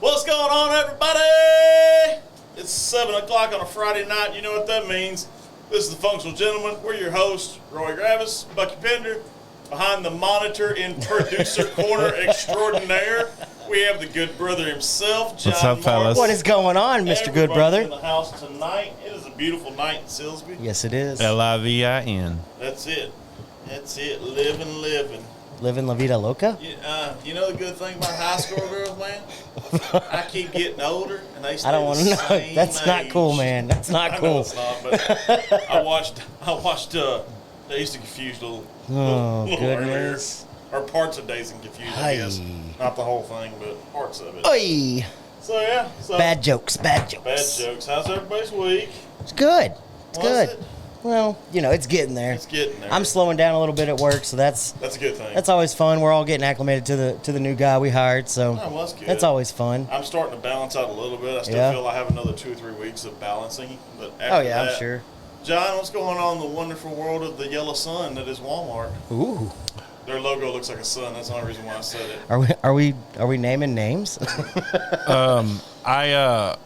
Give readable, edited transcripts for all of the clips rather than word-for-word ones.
What's going on, everybody? It's 7 o'clock on a Friday night. You know what that means. This is the Functional Gentleman. We're your hosts, Roy Gravis, Bucky Pender. Behind the monitor in producer corner extraordinaire, we have the good brother himself, John. What's up, fellas? What is going on, Mr. Good Brother? In the house tonight. It is a beautiful night in Silsby. Yes, it is. Livin. That's it. That's it. Living. Living La Vida Loca? You know the good thing about high school girls, man? I keep getting older, and they stay I don't want to the know. same That's not age. cool, man. That's not I know cool. it's not, but I watched. They used to confuse little goodness. earlier, or parts of Days and Confused. I guess not the whole thing, but parts of it. Oy. So yeah, Bad jokes. Bad jokes. How's everybody's week? It's good. It's Was good. it? Well, you know, it's getting there. It's getting there. I'm slowing down a little bit at work, so that's a good thing. that's always fun. We're all getting acclimated to the new guy we hired, so Oh, well, that's good. that's always fun. I'm starting to balance out a little bit. I still Yeah. feel I have another 2 or 3 weeks of balancing, but after Oh yeah, that, I'm sure. John, what's going on in the wonderful world of the yellow sun that is Walmart? Ooh. Their logo looks like a sun. That's the only reason why I said it. Are we naming names? I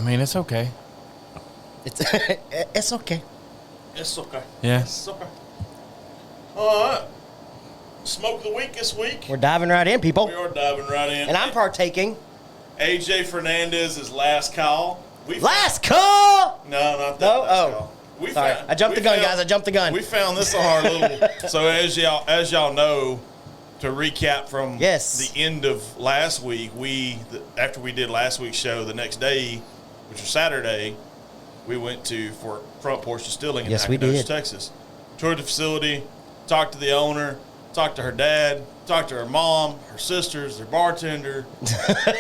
mean, it's okay. It's okay. It's okay. Yeah. It's okay. All right. Smoke of the week this week. We're diving right in, people. We are diving right in. And I'm partaking. AJ Fernandez's last call. Last call! No, not that No? last Oh. call. We Sorry. I jumped the gun, guys. I jumped the gun. We found this on our little. So as y'all know, to recap from Yes. the end of last week, after we did last week's show, the next day, which was Saturday, we went for Front Porch Distilling in Yes, we Nacogdoches, did. Texas. Toured the facility, talked to the owner, talked to her dad, talked to her mom, her sisters, their bartender.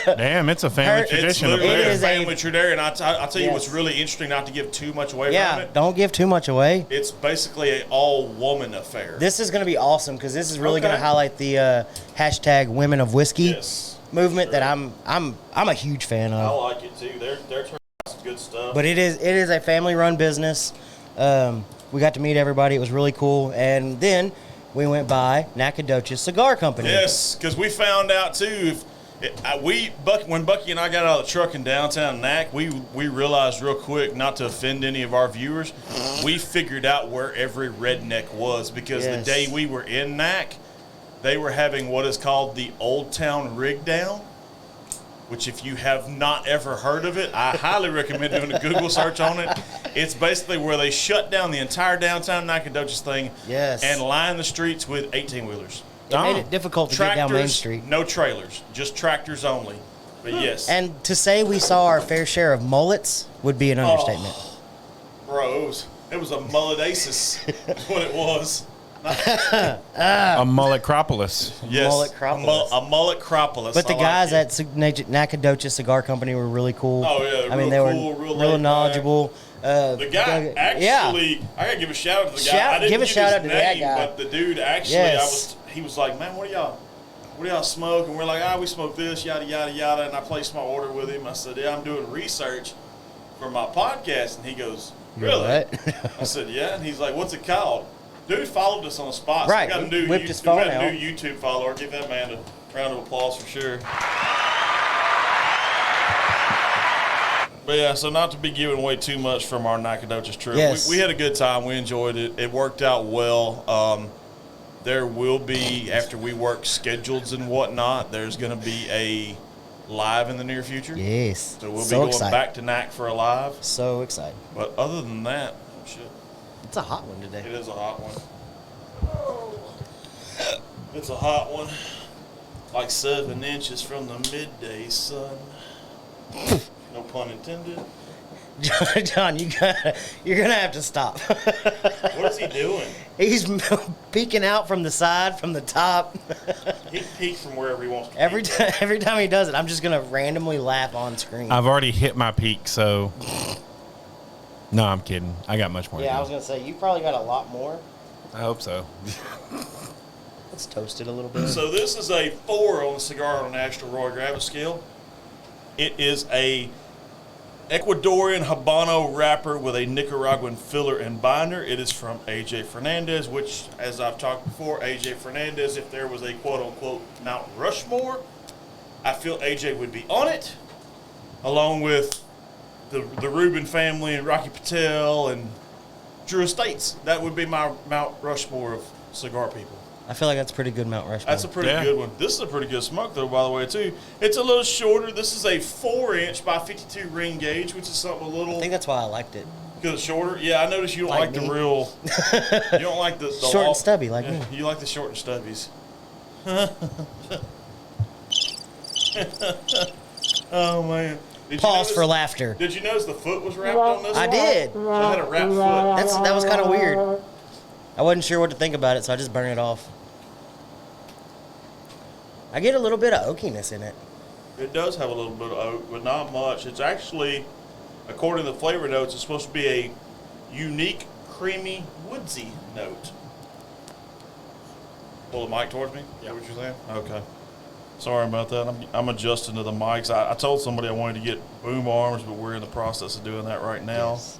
Damn, it's a family It's tradition up Literally It there. a is family tradition. I'll tell you Yes. what's really interesting, not to give too much away from Yeah, it. don't give too much away. It's basically an all-woman affair. This is going to be awesome because this is really going Okay. to highlight the hashtag Women of Whiskey Yes. movement Sure. that I'm a huge fan I of. like it too. They're turning out some good stuff. But it is a family-run business. We got to meet everybody. It was really cool. And then we went by Nacogdoches Cigar Company. yes, because we found out too. When Bucky and I got out of the truck in downtown Nac, we realized real quick, not to offend any of our viewers, we figured out where every redneck was because Yes. the day we were in Nac, they were having what is called the Old Town Rig Down. Which, if you have not ever heard of it, I highly recommend doing a Google search on it. It's basically where they shut down the entire downtown Nacogdoches thing Yes. and line the streets with 18-wheelers. It made it difficult to get down Main Street. No trailers, just tractors only. But yes. And to say we saw our fair share of mullets would be an understatement. Bro, it was a mullet-asis is what it was. A mullet-cropolis. Yes, Mullet-cropolis. a mullet-cropolis. But the I guys like it. at Nacogdoches Cigar Company were really cool. Oh, yeah, I mean, real they cool, were real real laid knowledgeable. The guy actually, yeah. I gotta give a shout out to the guy. I didn't Give a get shout his out to that name, guy. But the dude actually, Yes. he was like, man, what do y'all smoke? And we're like, we smoke this, yada, yada, yada. And I placed my order with him. I said, yeah, I'm doing research for my podcast. And he goes, really? What? I said, yeah. And he's like, what's it called? Dude followed us on the spot. Right. So we got a new, Whipped his we phone got a out. new YouTube follower. Give that man a round of applause for sure. But yeah, so not to be giving away too much from our Nacogdoches trip. Yes. We had a good time. We enjoyed it. It worked out well. There will be, after we work schedules and whatnot, there's going to be a live in the near future. Yes. So we'll be So going excited. back to NAC for a live. So excited. But other than that, shit, It's a hot one it today. is a hot one. It's a hot one. Like 7 inches from the midday sun. No pun intended. John, you're gonna have to stop. What is he doing? He's peeking out from the side, from the top. He peeks from wherever he wants to Every peek. time he does it, I'm just gonna randomly laugh on screen. I've already hit my peak, so. No, I'm kidding. I got much more. Yeah, I to was do. gonna say you probably got a lot more. I hope so. Let's toast it a little bit. So this is a 4 on the Cigar International Roy Gravis scale. It is a Ecuadorian Habano wrapper with a Nicaraguan filler and binder. It is from AJ Fernandez, which, as I've talked before, AJ Fernandez, if there was a quote-unquote Mount Rushmore, I feel AJ would be on it, along with the Rubin family and Rocky Patel and Drew Estates. That would be my Mount Rushmore of cigar people. I feel like that's pretty good Mount Rushmore. That's a pretty good one. This is a pretty good smoke, though, by the way, too. It's a little shorter. This is a 4-inch by 52 ring gauge, which is something a little... I think that's why I liked it. Because it's shorter? Yeah, I noticed you don't like the real... You don't like the short and stubby like me. You like the short and stubbies. Oh, man. Pause for laughter. Did you notice the foot was wrapped on this I one? did. So I had a wrapped foot. That was kind of weird. I wasn't sure what to think about it, so I just burned it off. I get a little bit of oakiness in it. It does have a little bit of oak, but not much. It's actually, according to the flavor notes, it's supposed to be a unique, creamy, woodsy note. Pull the mic towards me? Yeah. What you're saying? Okay. Sorry about that. I'm adjusting to the mics. I told somebody I wanted to get boom arms, but we're in the process of doing that right now. Yes.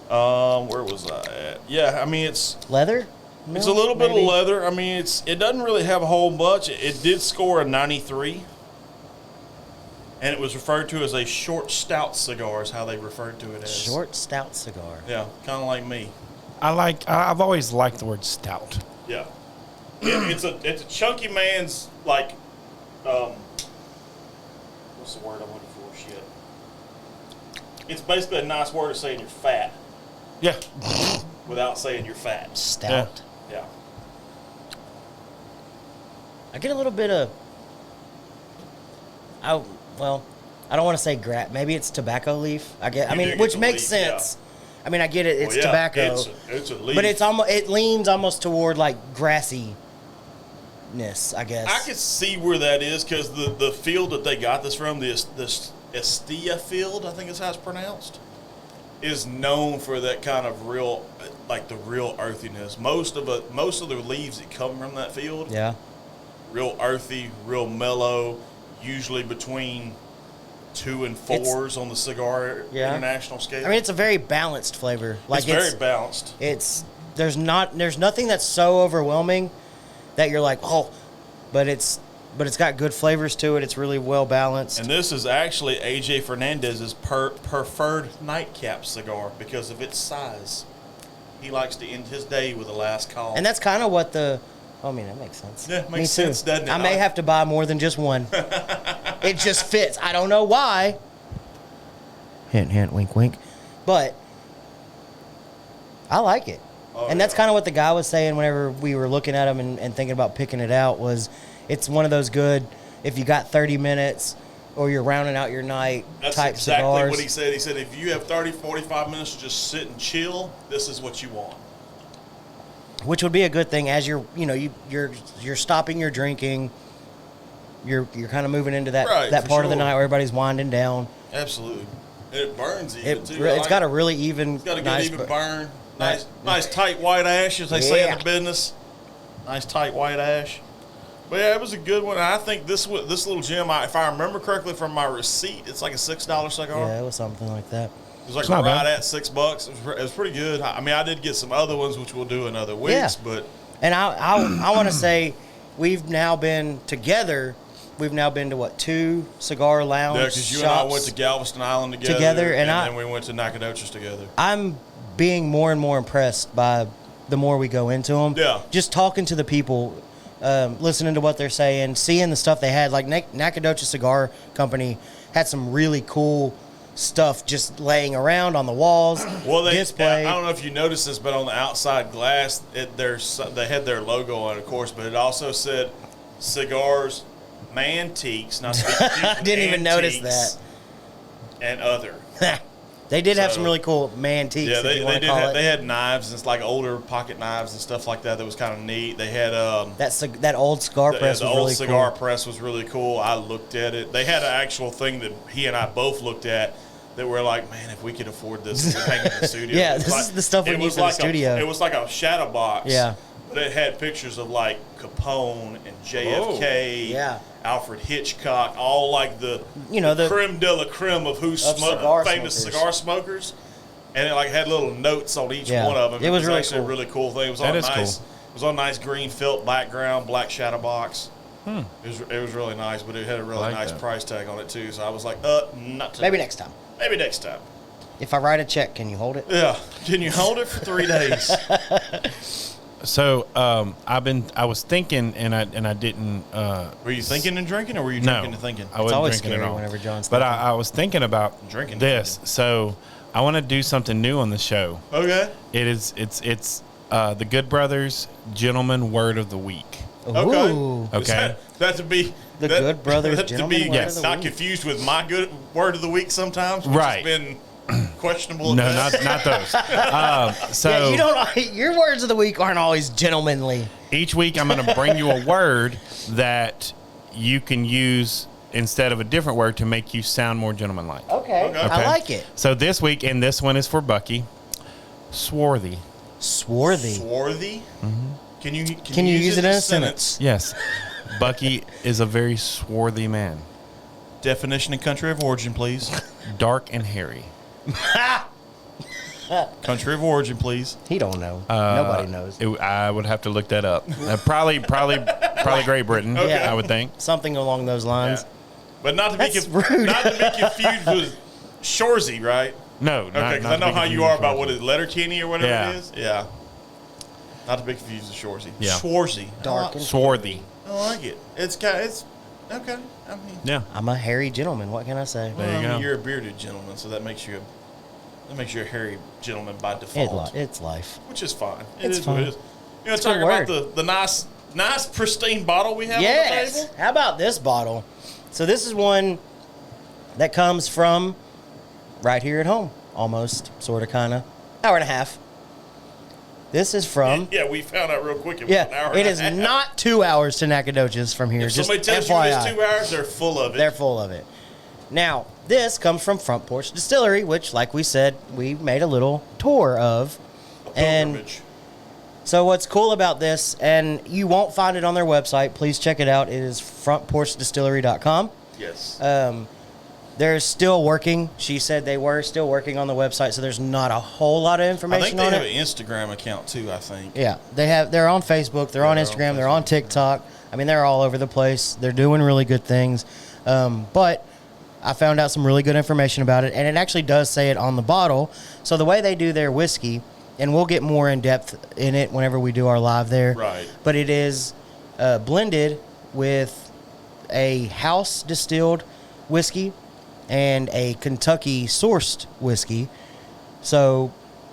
Where was I at? Yeah, I mean, it's Leather? it's a little bit of leather. I mean, it doesn't really have a whole much. It did score a 93, and it was referred to as a short stout cigar is how they referred to it as. Short stout cigar. Yeah, kind of like me. I've always liked the word stout. Yeah, it's a chunky man's like, what's the word I'm looking for? Shit. It's basically a nice word of saying you're fat. Yeah. Without saying you're fat. Stout. Yeah. I get a little bit of... I don't want to say maybe it's tobacco leaf. Which makes sense. Yeah. I mean, I get it. It's tobacco. It's a leaf. But it leans almost toward like grassiness, I guess. I could see where that is because the field that they got this from, the Estilla field, I think is how it's pronounced, is known for that kind of real earthiness. Most of the leaves that come from that field, real earthy, real mellow, usually between 2 and 4s on the Cigar International scale. I mean, it's a very balanced flavor. It's very balanced. There's nothing that's so overwhelming that you're like, oh, but it's got good flavors to it. It's really well balanced. And this is actually AJ Fernandez's preferred nightcap cigar because of its size. He likes to end his day with a last call. And that's kind of what that makes sense. Yeah, it makes sense, doesn't it? I may have to buy more than just one. It just fits. I don't know why. Hint, hint, wink, wink. But I like it. And that's kind of what the guy was saying whenever we were looking at him and thinking about picking it out was it's one of those good, if you got 30 minutes or you're rounding out your night type That's cigars. exactly what he said. He said if you have 30, 45 minutes to just sit and chill, this is what you want. Which would be a good thing as you're stopping your drinking. You're kind of moving into that part of the night where everybody's winding down. Absolutely. And it burns even, too. It's got a really even, It's got a good even burn. Nice tight white ash, as they say in the business. Nice tight white ash. But yeah, it was a good one. I think this little gem, if I remember correctly from my receipt, it's like a $6 cigar. Yeah, it was something like that. It was like right at $6. It was pretty good. I mean, I did get some other ones, which we'll do in other weeks. But and I want to say we've now been together. We've now been to, 2 cigar lounge shops? Yeah, because you and I went to Galveston Island together. And then we went to Nacogdoches together. I'm being more and more impressed by the more we go into them. Yeah. Just talking to the people, listening to what they're saying, seeing the stuff they had. Like Nacogdoches Cigar Company had some really cool stuff just laying around on the walls. Well, displayed. I don't know if you noticed this, but on the outside glass, they had their logo on it, of course, but it also said Cigars, Mantiques, not to be confused with I didn't even notice Antiques, that. and other. They did have some really cool mantiques. Yeah, they had knives and it's like older pocket knives and stuff like that. That was kind of neat. They had that old cigar press. The was old really cigar cool. press was really cool. I looked at it. They had an actual thing that he and I both looked at that we're like, man, if we could afford this, we could hang in the studio. Yeah, this is the stuff we need for the studio. It was like a shadow box. Yeah. but it had pictures of like Capone and JFK, Alfred Hitchcock, all like the creme de la creme of famous cigar smokers, and it like had little notes on each one of them. It was really actually cool. a really cool thing. It was on nice. Cool. It was on a nice green felt background, black shadow box. It was really nice, but it had a really nice price tag on it too. So I was like, not today. Maybe next time. Maybe next time. If I write a check, can you hold it? Yeah. Can you hold it for 3 days? So I was thinking, and I didn't. Were you thinking and drinking, or were you drinking and thinking? I wasn't always drinking scary at all. whenever John's but thinking. I was thinking about drinking this. So I want to do something new on the show. Okay. It's the Good Brothers Gentleman Word of the Week. Okay. That to be the Good Brothers Gentleman Word of the not Week. confused with my good Word of the Week sometimes, which has been questionable. No, not those. So you don't. Your words of the week aren't always gentlemanly. Each week, I'm going to bring you a word that you can use instead of a different word to make you sound more gentlemanlike. Okay. I like it. So this week, and this one is for Bucky, swarthy. Swarthy. Mm-hmm. Can you use it in a sentence? Yes. Bucky is a very swarthy man. Definition and country of origin, please. Dark and hairy. Country of origin, please. He don't know. Nobody knows. I would have to look that up. Probably Great Britain. Okay. I would think Something along those lines. Yeah. But not to be rude. not to be confused with Shorzy, right? No. Okay, because I know how you are about what is Letterkenny or whatever it is. Yeah. Not to be confused with Shorzy. Yeah. Schwarzy. Dark and swarthy. I like it. It's okay. I mean, Yeah. I'm a hairy gentleman. What can I say? There you go. You're a bearded gentleman, so that makes you a hairy gentleman by default. It's life. Which is fine. It's What fine. it is. You know, It's a talk good about the nice pristine bottle we have on the Yes. table. How about this bottle? So this is one that comes from right here at home, almost, sort of, kind of, hour and a half. This is from. Yeah, we found out real quick. It was an hour it and a is half. not 2 hours to Nacogdoches from here. If Just somebody tells FYI. you it's 2 hours, they're full of it. They're full of it. Now, this comes from Front Porch Distillery, which, like we said, we made a little tour of. And pilgrimage. so what's cool about this, and you won't find it on their website, please check it out. It is frontporchdistillery.com. Yes. They're still working. She said they were still working on the website, so there's not a whole lot of I information think they on have it. an Instagram account too, I think. Yeah, they're on Facebook, they're on Instagram, they're on TikTok. I mean, they're all over the place. They're doing really good things. But I found out some really good information about it, and it actually does say it on the bottle. So the way they do their whiskey, and we'll get more in depth in it whenever we do our live there. Right. But it is blended with a house distilled whiskey and a Kentucky sourced whiskey. So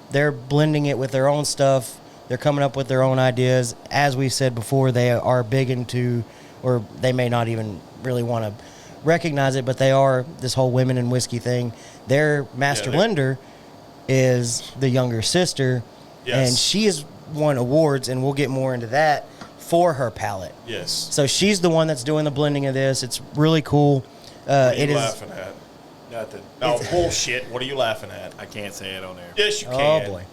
they're blending it with their own stuff. They're coming up with their own ideas. As we said before, they are big into, or they may not even really want to recognize it, but they are this whole women in whiskey thing. Their master blender is the younger sister, and she has won awards, and we'll get more into that, for her palate. Yes. So she's the one that's doing the blending of this. It's really cool. What are you it is laughing at? Nothing. Oh, bullshit. What are you laughing at? I can't say it on there. Yes, you Oh can. boy.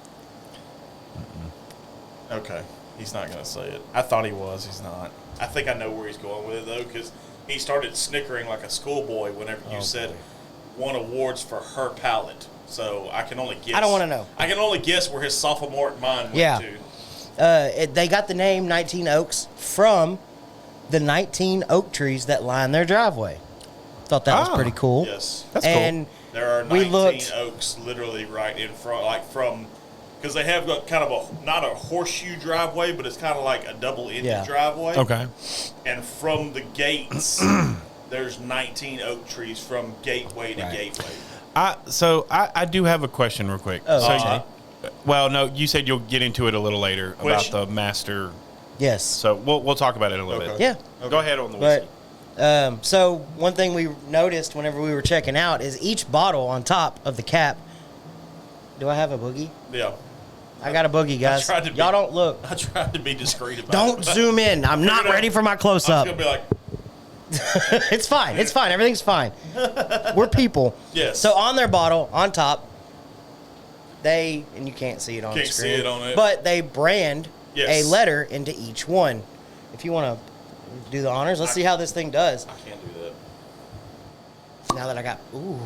Okay. He's not going to say it. I thought he was. He's not. I think I know where he's going with it, though, because he started snickering like a schoolboy whenever you said won awards for her palate. So I can only guess. I don't want to know. I can only guess where his sophomore mind went Yeah. to. They got the name 19 Oaks from the 19 oak trees that line their driveway. Thought that was pretty cool. Yes. That's and There are we 19 looked- oaks literally right in front, like from, because they have got kind of a, not a horseshoe driveway, but it's kind of like a double-ended driveway. Okay. And from the gates, there's 19 oak trees from gateway to gateway. I do have a question real quick. Oh, so, okay. Well, no, you said you'll get into it a little later about the master. Yes. So we'll talk about it a little bit. Yeah. Go ahead on the whiskey. But so one thing we noticed whenever we were checking out is each bottle on top of the cap. Do I have a boogie? Yeah. I got a boogie, guys. Y'all don't look. I tried to be discreet about it. Don't zoom in. I'm not ready for my close I up. was going to be like, It's fine. It's fine. Everything's fine. We're people. Yes. So on their bottle, on top, and you can't see it on Can't the see screen. it on it. But they brand Yes. a letter into each one. If you want to do the honors, let's see how this thing does. I can't do that. Now that I got, ooh.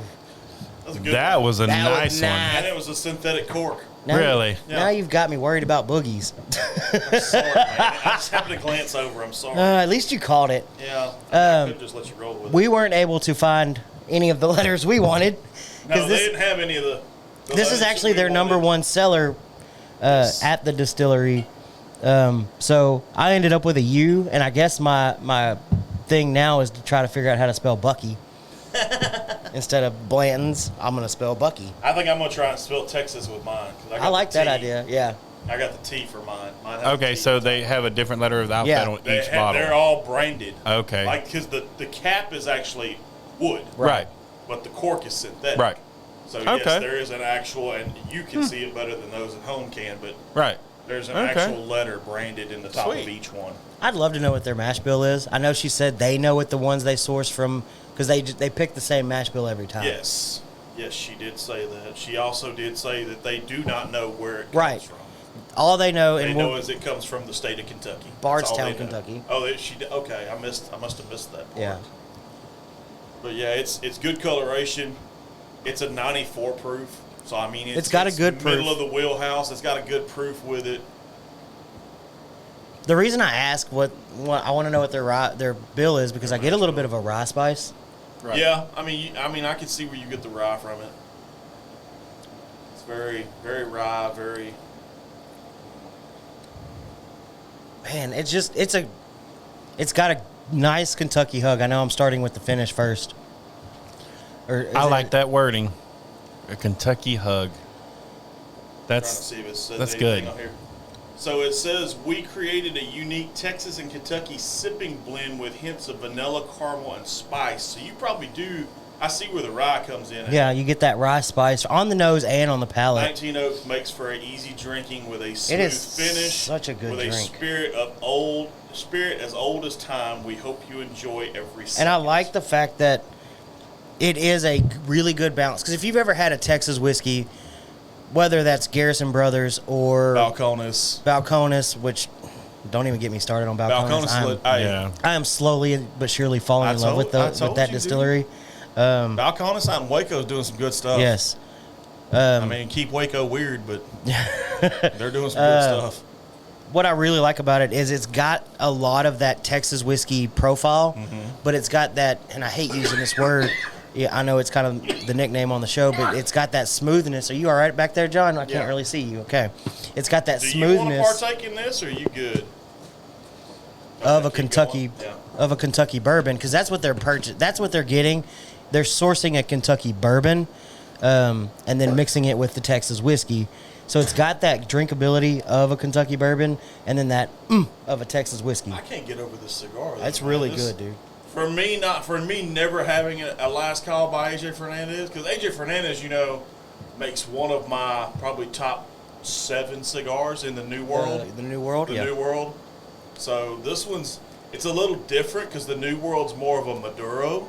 That was a good That one. was a That was nice one. nice. And it was a synthetic cork. Now, Really? Now Yeah. you've got me worried about boogies. I'm sorry, man. I just happened to glance over. I'm sorry. At least you caught it. Yeah. I could just let you roll with it. We weren't able to find any of the letters we wanted. No, 'cause they this, didn't have any of the. this is actually their number one seller Yes. at the distillery. So I ended up with a U, and I guess my thing now is to try to figure out how to spell Bucky. Instead of Blanton's, I'm going to spell Bucky. I think I'm gonna try and spell Texas with mine. 'cause got I like the that T. idea, yeah. I got the T for mine. Mine has Okay, a T. so they have a different letter of the alphabet Yeah. on each bottle. They're all branded. Okay. Like, because the cap is actually wood, Right. but the cork is synthetic. Right. So Okay. yes, there is an actual, and you can see it better than those at home can, but Right. there's an Okay. actual letter branded in the top of Sweet. each one. I'd love to know what their mash bill is. I know she said they know what the ones they source from, because they pick the same mash bill every time. Yes. Yes, she did say that. She also did say that they do not know where it comes Right. from. All they know, They and know is it comes from the state of Kentucky. That's Bardstown, all they know. Kentucky. Oh, she did. Okay, I must have missed that part. Yeah. But yeah, it's good coloration. It's a 94 proof, so I mean It's got a good middle proof. of the wheelhouse. It's got a good proof with it. the reason I ask what I want to know what their bill is because I get a little bit of a rye spice. Right. Yeah, I mean I can see where you get the rye from it. It's very very rye, very. Man, it's got a nice Kentucky hug. I know I'm starting with the finish first. I like that wording. A Kentucky hug. Trying to That's see if it says that's anything good. on here. So it says we created a unique Texas and Kentucky sipping blend with hints of vanilla, caramel, and spice. So you probably do. I see where the rye comes in. Yeah, you get that rye spice on the nose and on the palate. 19 oak makes for an easy drinking with a smooth is finish. such a good with drink. a spirit as old as time. We hope you enjoy every second. And I like the fact that it is a really good balance. Because if you've ever had a Texas whiskey, whether that's Garrison Brothers or Balcones. which don't even get me started on Balcones. Yeah. I am slowly but surely falling in love with I told that you, distillery. Balcones out in Waco is doing some good stuff. Yes. I mean, keep Waco weird, but they're doing some good stuff. What I really like about it is it's got a lot of that Texas whiskey profile, but it's got that, and I hate using this word. Yeah, I know it's kind of the nickname on the show, but it's got that smoothness. Are you all right back there, John? I can't Yeah. really see you. Okay. It's got that Do you want to smoothness partake in this, or are you good? of a keep Kentucky going. of a Kentucky bourbon because that's what they're That's what they're getting. They're sourcing a Kentucky bourbon, and then mixing it with the Texas whiskey. So it's got that drinkability of a Kentucky bourbon, and then that of a Texas whiskey. I can't get over this cigar. though, That's man. really This- good, dude. For me, never having a last call by AJ Fernandez, because AJ Fernandez, makes one of my probably top 7 cigars in the New World. The New World, The yeah. New World. So this it's a little different because the New World's more of a Maduro,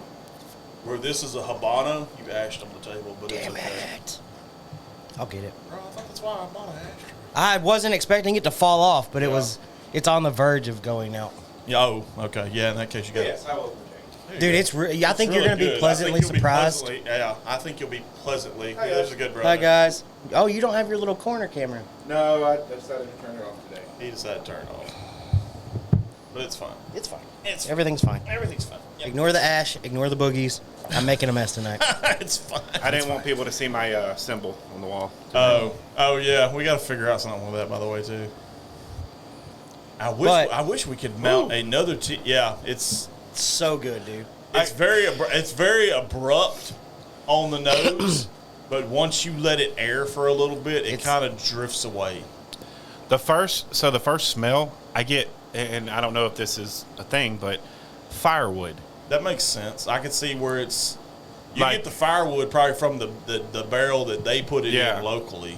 where this is a Habano. You ashed on the table, but Damn it's okay. it. I'll get it. Bro, I thought that's why I bought an ashtray. I wasn't expecting it to fall off, but Yeah. it's on the verge of going out. Yeah, oh, okay. Yeah, in that case, you got Yes, it. I will. Dude, I think you're really going to be good. pleasantly I think you'll be surprised. yeah, I think you'll be pleasantly. Hi, Yeah, there's guys. a good brother. Hi, guys. Oh, you don't have your little corner camera. No, I decided to turn it off today. He decided to turn it off. But it's fine. It's fine. It's Everything's fine. Everything's fine. Yep. Ignore the ash. Ignore the boogies. I'm making a mess tonight. It's fine. I didn't want people to see my symbol on the wall. Oh yeah. We got to figure out something with that, by the way, too. I wish we could mount another. Yeah, it's So good, dude. it's very abrupt on the nose, but once you let it air for a little bit, it kind of drifts away. The first smell I get, and I don't know if this is a thing, but firewood. That makes sense. I can see where it's. You Like- get the firewood probably from the barrel that they put it Yeah. in locally.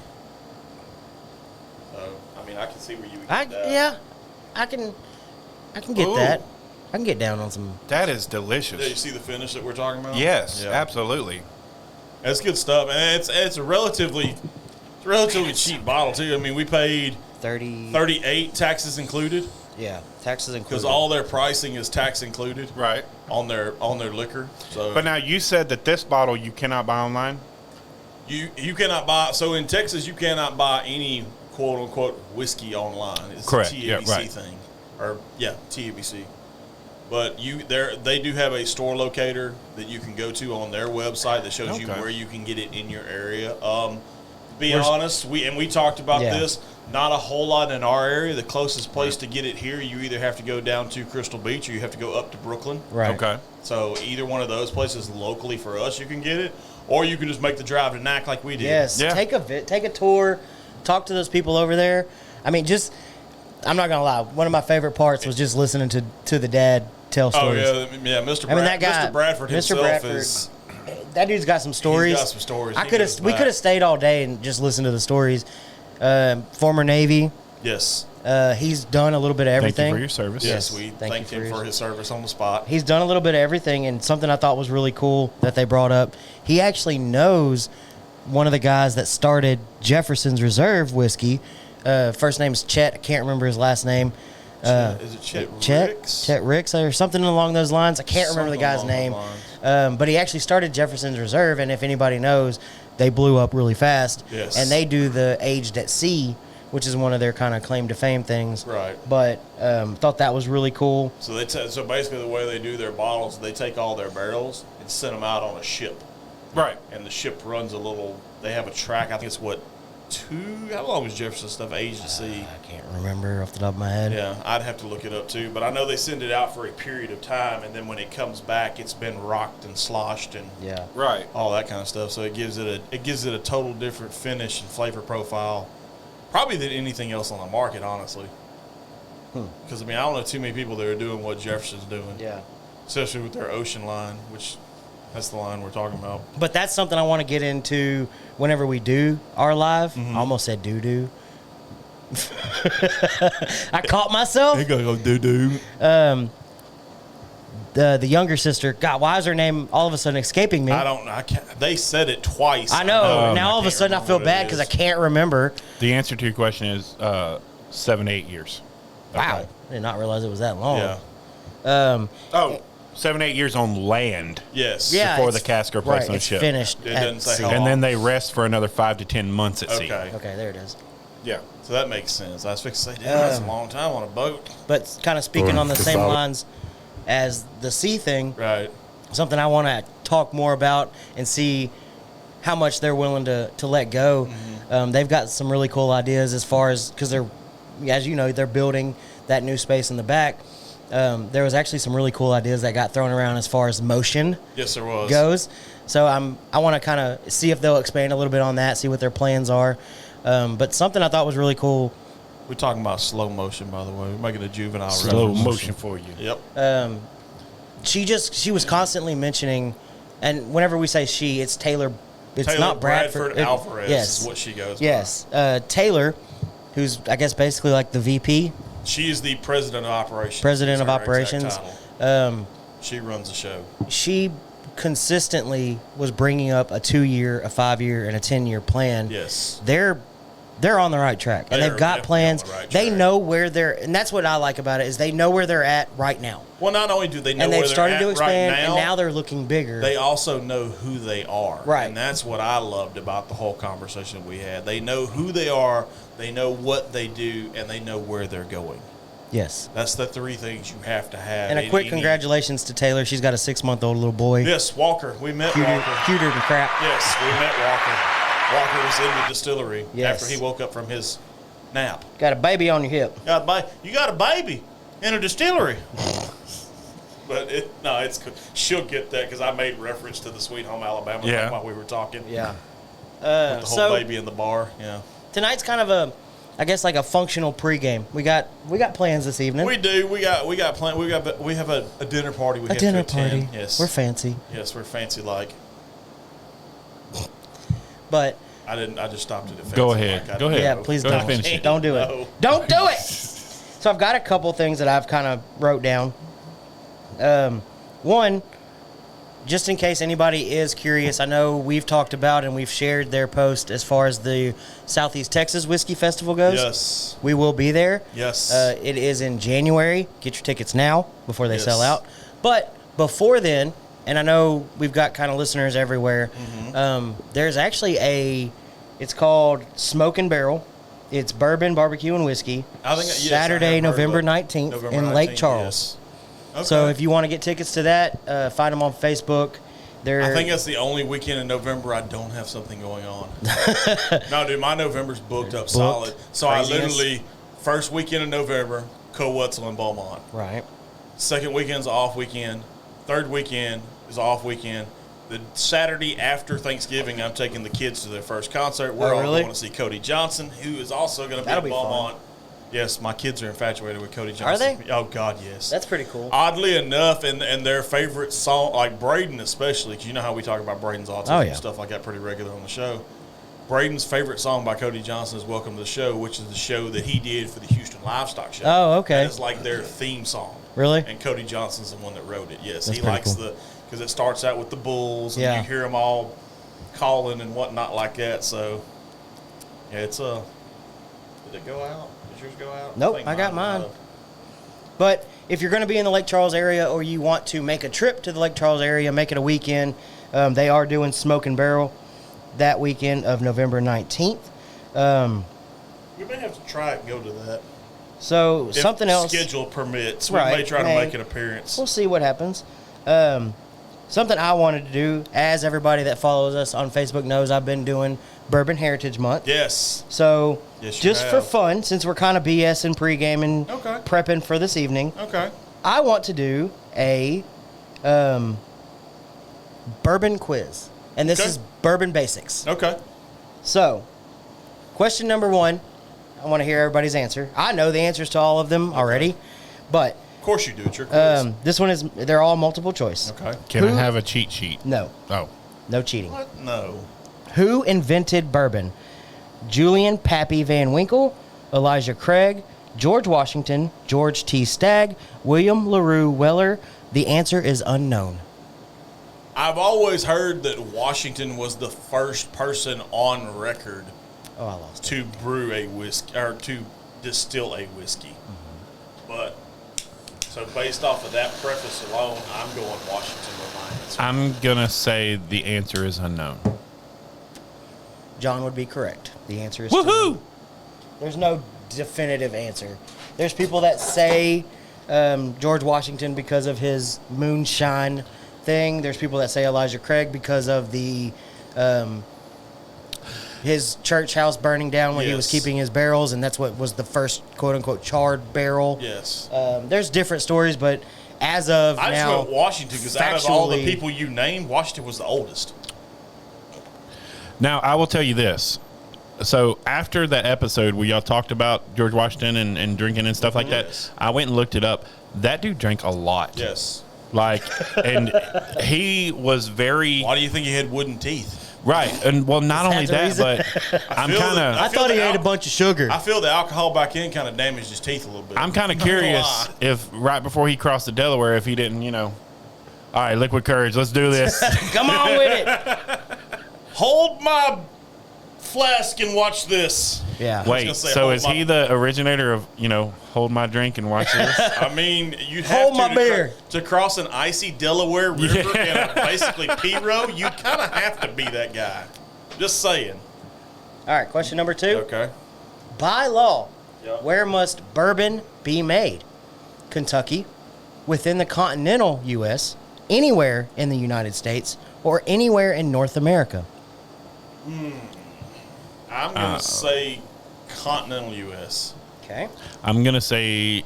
So I mean, I can see where you would get that. Yeah, I can get Ooh. that. I can get down on some. That is Yeah, you delicious. see the finish that we're talking about? Yes, Yeah. absolutely. That's good stuff, and it's a relatively cheap bottle too. I mean, we paid 30. 38 taxes included, Yeah, taxes included. because all their pricing is tax included Right. on their liquor. So, But now you said that this bottle you cannot buy online. you cannot buy. So in Texas, you cannot buy any quote unquote whiskey online. It's Correct. a Yeah, TABC right. thing, or TABC. But they do have a store locator that you can go to on their website that shows you Okay. where you can get it in your area. To be honest, we talked about Yeah. this. Not a whole lot in our area. The closest place to get it here, you either have to go down to Crystal Beach or you have to go up to Brooklyn. Right. Okay. So either one of those places locally for us, you can get it, or you can just make the drive to NAC like we did. Yes. Yeah. Take a tour, talk to those people over there. I mean, I'm not gonna lie. One of my favorite parts was just listening to the dad tell Oh stories. yeah, Mr. I mean, that guy, Mr. Bradford himself is. That dude's got some stories. He's got some stories. I He could goes have. We back. could have stayed all day and just listened to the stories. Former Navy. Yes. He's done a little bit of Thank everything. you for your service. Yes, Yes, we thank thanked you for him for yours. his service on the spot. He's done a little bit of everything, and something I thought was really cool that they brought up. He actually knows one of the guys that started Jefferson's Reserve whiskey. First name's Chet. I can't remember his last name. Is it Chet Ricks? Chet Ricks or something along those lines. I can't remember the Something guy's along name. those But he actually started Jefferson's Reserve, and if anybody knows, they blew up really fast. Yes. And they do the aged at sea, which is one of their kind of claim to fame things. Right. But thought that was really cool. So so basically the way they do their bottles, they take all their barrels and send them out on a ship, Right. and the ship runs a little. They have a track. I think it's how long was Jefferson's stuff aged at sea? I can't remember off the top of my head. Yeah, I'd have to look it up too. But I know they send it out for a period of time, and then when it comes back, it's been rocked and sloshed and Yeah. Right. all that kind of stuff. So it gives it a total different finish and flavor profile, probably than anything else on the market, honestly. Because I mean, I don't know too many people that are doing what Jefferson's doing, Yeah. especially with their Ocean line, which that's the line we're talking about. But that's something I want to get into whenever we do our live. I almost said doo-doo. I caught myself. gotta go doo. The younger sister, God, why is her name all of a sudden escaping me? I can't. They said it twice. I know. Now I all of a can't sudden I remember feel what it bad because I is. can't remember. The answer to your question is 7 to 8 years. Wow. I did not realize it was that long. Yeah. Oh, 7 to 8 years on land. Yes. Yeah. Before it's- the cask are placed right, on a it's ship. finished It at doesn't say sea. how And then they rest for another 5 to 10 months at sea. Okay. Okay, there it is. yeah. So that makes sense. I was fixing to say, damn, that's a long time on a boat. But kind of speaking on the same lines as the sea thing, Right. something I want to talk more about and see how much they're willing to let go. They've got some really cool ideas as far as, because they're, as you know, they're building that new space in the back. There was actually some really cool ideas that got thrown around as far as motion Yes, there was. goes. So I want to kind of see if they'll expand a little bit on that, see what their plans are. But something I thought was really cool. We're talking about slow motion, by the way. We're making a juvenile Slow reference. motion for you. Yep. She was constantly mentioning, and whenever we say she, it's Taylor. It's Taylor not Bradford. Alvarez yes, is what she goes by. yes. Taylor, who's I guess basically like the VP, She is the president of operations. president Is of her exact operations. title. She runs the show. She consistently was bringing up a 2-year, a 5-year, and a 10-year plan. Yes. They're on the right track, and They're they've got definitely plans. on the right They track. know where they're, and that's what I like about it is they know where they're at right now, Well, not only do they know and where they've started they're to at expand, right and now they're looking bigger. they also know who they are. Right. And that's what I loved about the whole conversation we had. They know who they are, they know what they do, and they know where they're going. Yes. That's the three things you have to have. And a in quick any- congratulations to Taylor. She's got a 6-month-old little boy. Yes, Walker. We met Cuter, Walker. cuter than crap. Yes, we met Walker. Walker was in the distillery Yes. after he woke up from his nap. Got a baby on your hip. You got a baby in a distillery. But it's she'll get that because I made reference to the Sweet Home Alabama Yeah. thing while we were talking. Yeah. The whole So baby in the bar. Yeah. tonight's kind of I guess like a functional pregame. We got plans this evening. We do. We have a dinner party. We a have dinner to attend. party. Yes. We're fancy, Yes, we're fancy like. but I just stopped it at fancy. Go ahead. Like. Go ahead. yeah, please Go ahead, don't. finish it. Don't do it. No. Don't do it. So I've got a couple things that I've kind of wrote down. One, just in case anybody is curious, I know we've talked about and we've shared their post as far as the Southeast Texas Whiskey Festival goes. Yes. We will be there. Yes. It is in January. Get your tickets now before they Yes. sell out. But before then, and I know we've got kind of listeners everywhere, there's actually it's called Smoke and Barrel. It's bourbon, barbecue, and whiskey. I think yes, I Saturday, have heard November of it. 19th November in 19th, Lake Charles. yes. Okay. So if you want to get tickets to that, find them on Facebook. I think that's the only weekend in November I don't have something going on. No, dude, my November's booked up solid. So Craziness. I literally, first weekend in November, Coetzel and Beaumont. Right. Second weekend's off weekend. Third weekend is off weekend. The Saturday after Thanksgiving, I'm taking the kids to their first concert. We're all really? going to see Cody Johnson, who is also going to be That'll at be Beaumont. Yes, my kids are infatuated with Cody Johnson. Are they? Oh, God, yes. That's pretty cool. Oddly enough, and their favorite song, like Braden especially, because you know how we talk about Braden's autism Oh, yeah. and stuff like that pretty regular on the show. Braden's favorite song by Cody Johnson is Welcome to the Show, which is the show that he did for the Houston Livestock Show. Oh, okay. That is like their theme song. Really? And Cody Johnson's the one that wrote it. Yes, That's he pretty likes cool. because it starts out with the bulls, and Yeah. you hear them all calling and whatnot like that. So, yeah, it's did it go out? Did yours go out? Nope, think I got mine. might have. But if you're going to be in the Lake Charles area or you want to make a trip to the Lake Charles area, make it a weekend, they are doing Smoke and Barrel that weekend of November 19th. We may have to try it and go to that. So If something else. schedule permits, Right, we may try to may. make an appearance. We'll see what happens. Something I wanted to do, as everybody that follows us on Facebook knows, I've been doing Bourbon Heritage Month. Yes. So Yes, you just for have. fun, since we're kind of BSing pregame and Okay. prepping for this evening, Okay. I want to do a bourbon quiz. And this Okay. is bourbon basics. Okay. So, question number 1, I want to hear everybody's answer. I know the answers to all of them already, but Of course you do. It's your quiz. this one is, they're all multiple choice. Okay. Can I Who- have a cheat sheet? No, Oh. no cheating. What? No. Who invented bourbon? Julian Pappy Van Winkle, Elijah Craig, George Washington, George T. Stagg, William LaRue Weller. The answer is unknown. I've always heard that Washington was the first person on record Oh, I lost it. to brew a whiskey or to distill a whiskey. But so based off of that preface alone, I'm going Washington with my answer. I'm going to say the answer is unknown. John would be correct. The answer is Woohoo! There's no definitive answer. There's people that say George Washington because of his moonshine thing. There's people that say Elijah Craig because of the his church house burning down when he was Yes. keeping his barrels, and that's what was the first quote unquote charred barrel. Yes. There's different stories, but as of I just now, went Washington because out of all the factually- people you named, Washington was the oldest. Now, I will tell you this. So, after that episode where y'all talked about George Washington and drinking and stuff like that, Yes. I went and looked it up. That dude drank a lot. Yes. Like, and he was very, Why do you think he had wooden teeth? right. And, well, not only the that, reason? but I'm feel kind that- I of, feel thought he the ate a al- bunch of sugar. I feel the alcohol back in kind of damaged his teeth a little bit. I'm kind of Not gonna curious lie. if right before he crossed the Delaware, if he didn't, all right, liquid courage, let's do this. Come on with it. Hold my flask and watch this. Yeah. Wait, gonna say, so hold is my- he the originator of, hold my drink and watch this? I mean, you have Hold to, my to, beer. to cross an icy Delaware River in a basically P-row. You kind of have to be that guy. Just saying. All right, question number 2. Okay. By law, Yeah. where must bourbon be made? Kentucky, within the continental U.S., anywhere in the United States, or anywhere in North America? I'm going to say continental U.S. Okay. I'm going to say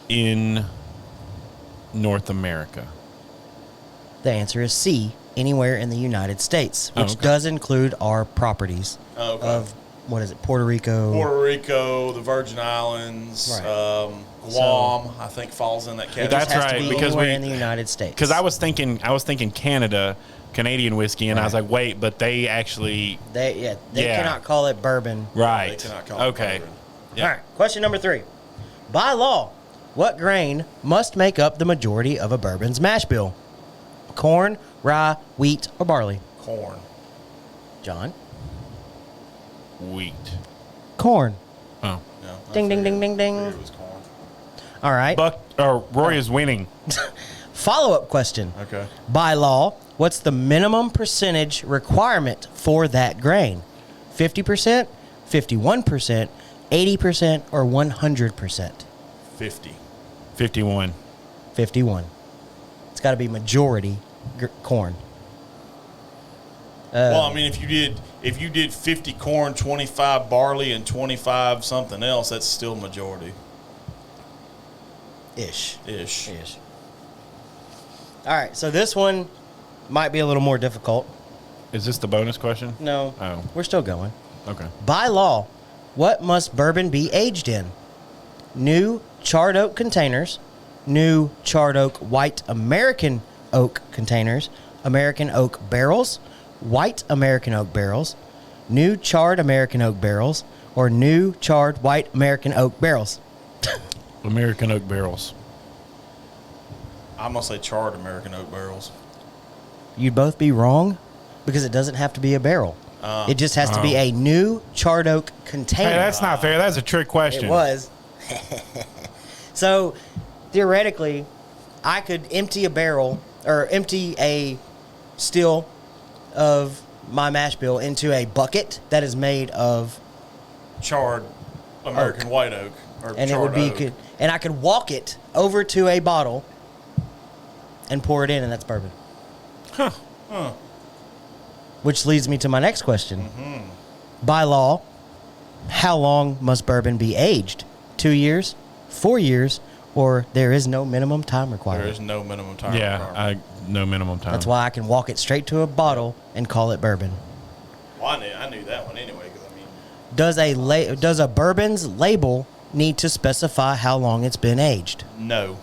in North America. The answer is C, anywhere in the United States, which okay. does include our properties Oh, okay. of, what is it, Puerto Rico? Puerto Rico, the Virgin Islands, Right. Guam, I think falls in that category. That's has right, to be because anywhere we- in the United States. Because I was thinking Canadian whiskey, and I was Right. like, wait, but they actually, They Yeah. cannot call it bourbon. right. They cannot call it Okay. bourbon. All right, question number 3. By law, what grain must make up the majority of a bourbon's mash bill? corn, rye, wheat, or barley? Corn. John? Wheat. Corn. Oh. Yeah, I Ding, ding, figured- ding, ding, ding. figured It was corn. All right. Roy is winning. Follow-up question. Okay. By law, what's the minimum percentage requirement for that grain? 50%, 51%, 80%, or 100%? 50. 51. 51. It's got to be majority corn. Well, I mean, if you did 50 corn, 25 barley, and 25 something else, that's still majority Ish. ish. Ish. All right, so this one might be a little more difficult. Is this the bonus question? No, Oh. we're still going. Okay. By law, what must bourbon be aged in? New charred oak containers, new charred oak white American oak containers, American oak barrels, white American oak barrels, new charred American oak barrels, or new charred white American oak barrels? American oak barrels. I'm going to say charred American oak barrels. You'd both be wrong because it doesn't have to be a barrel. It just has to be a new charred oak container. Hey, that's not fair. That's a trick question. It was. So, theoretically, I could empty a barrel or empty a still of my mash bill into a bucket that is made of, Charred American white oak. Or and it would be, charred oak. and I could walk it over to a bottle and pour it in, and that's bourbon. Huh. Which leads me to my next question. By law, how long must bourbon be aged? 2 years, 4 years, or there is no minimum time requirement? There is no minimum time Yeah, requirement. no minimum time. That's why I can walk it straight to a bottle and call it bourbon. Well, I knew that one anyway, because I mean, Does a bourbon's label need to specify how long it's been aged? no.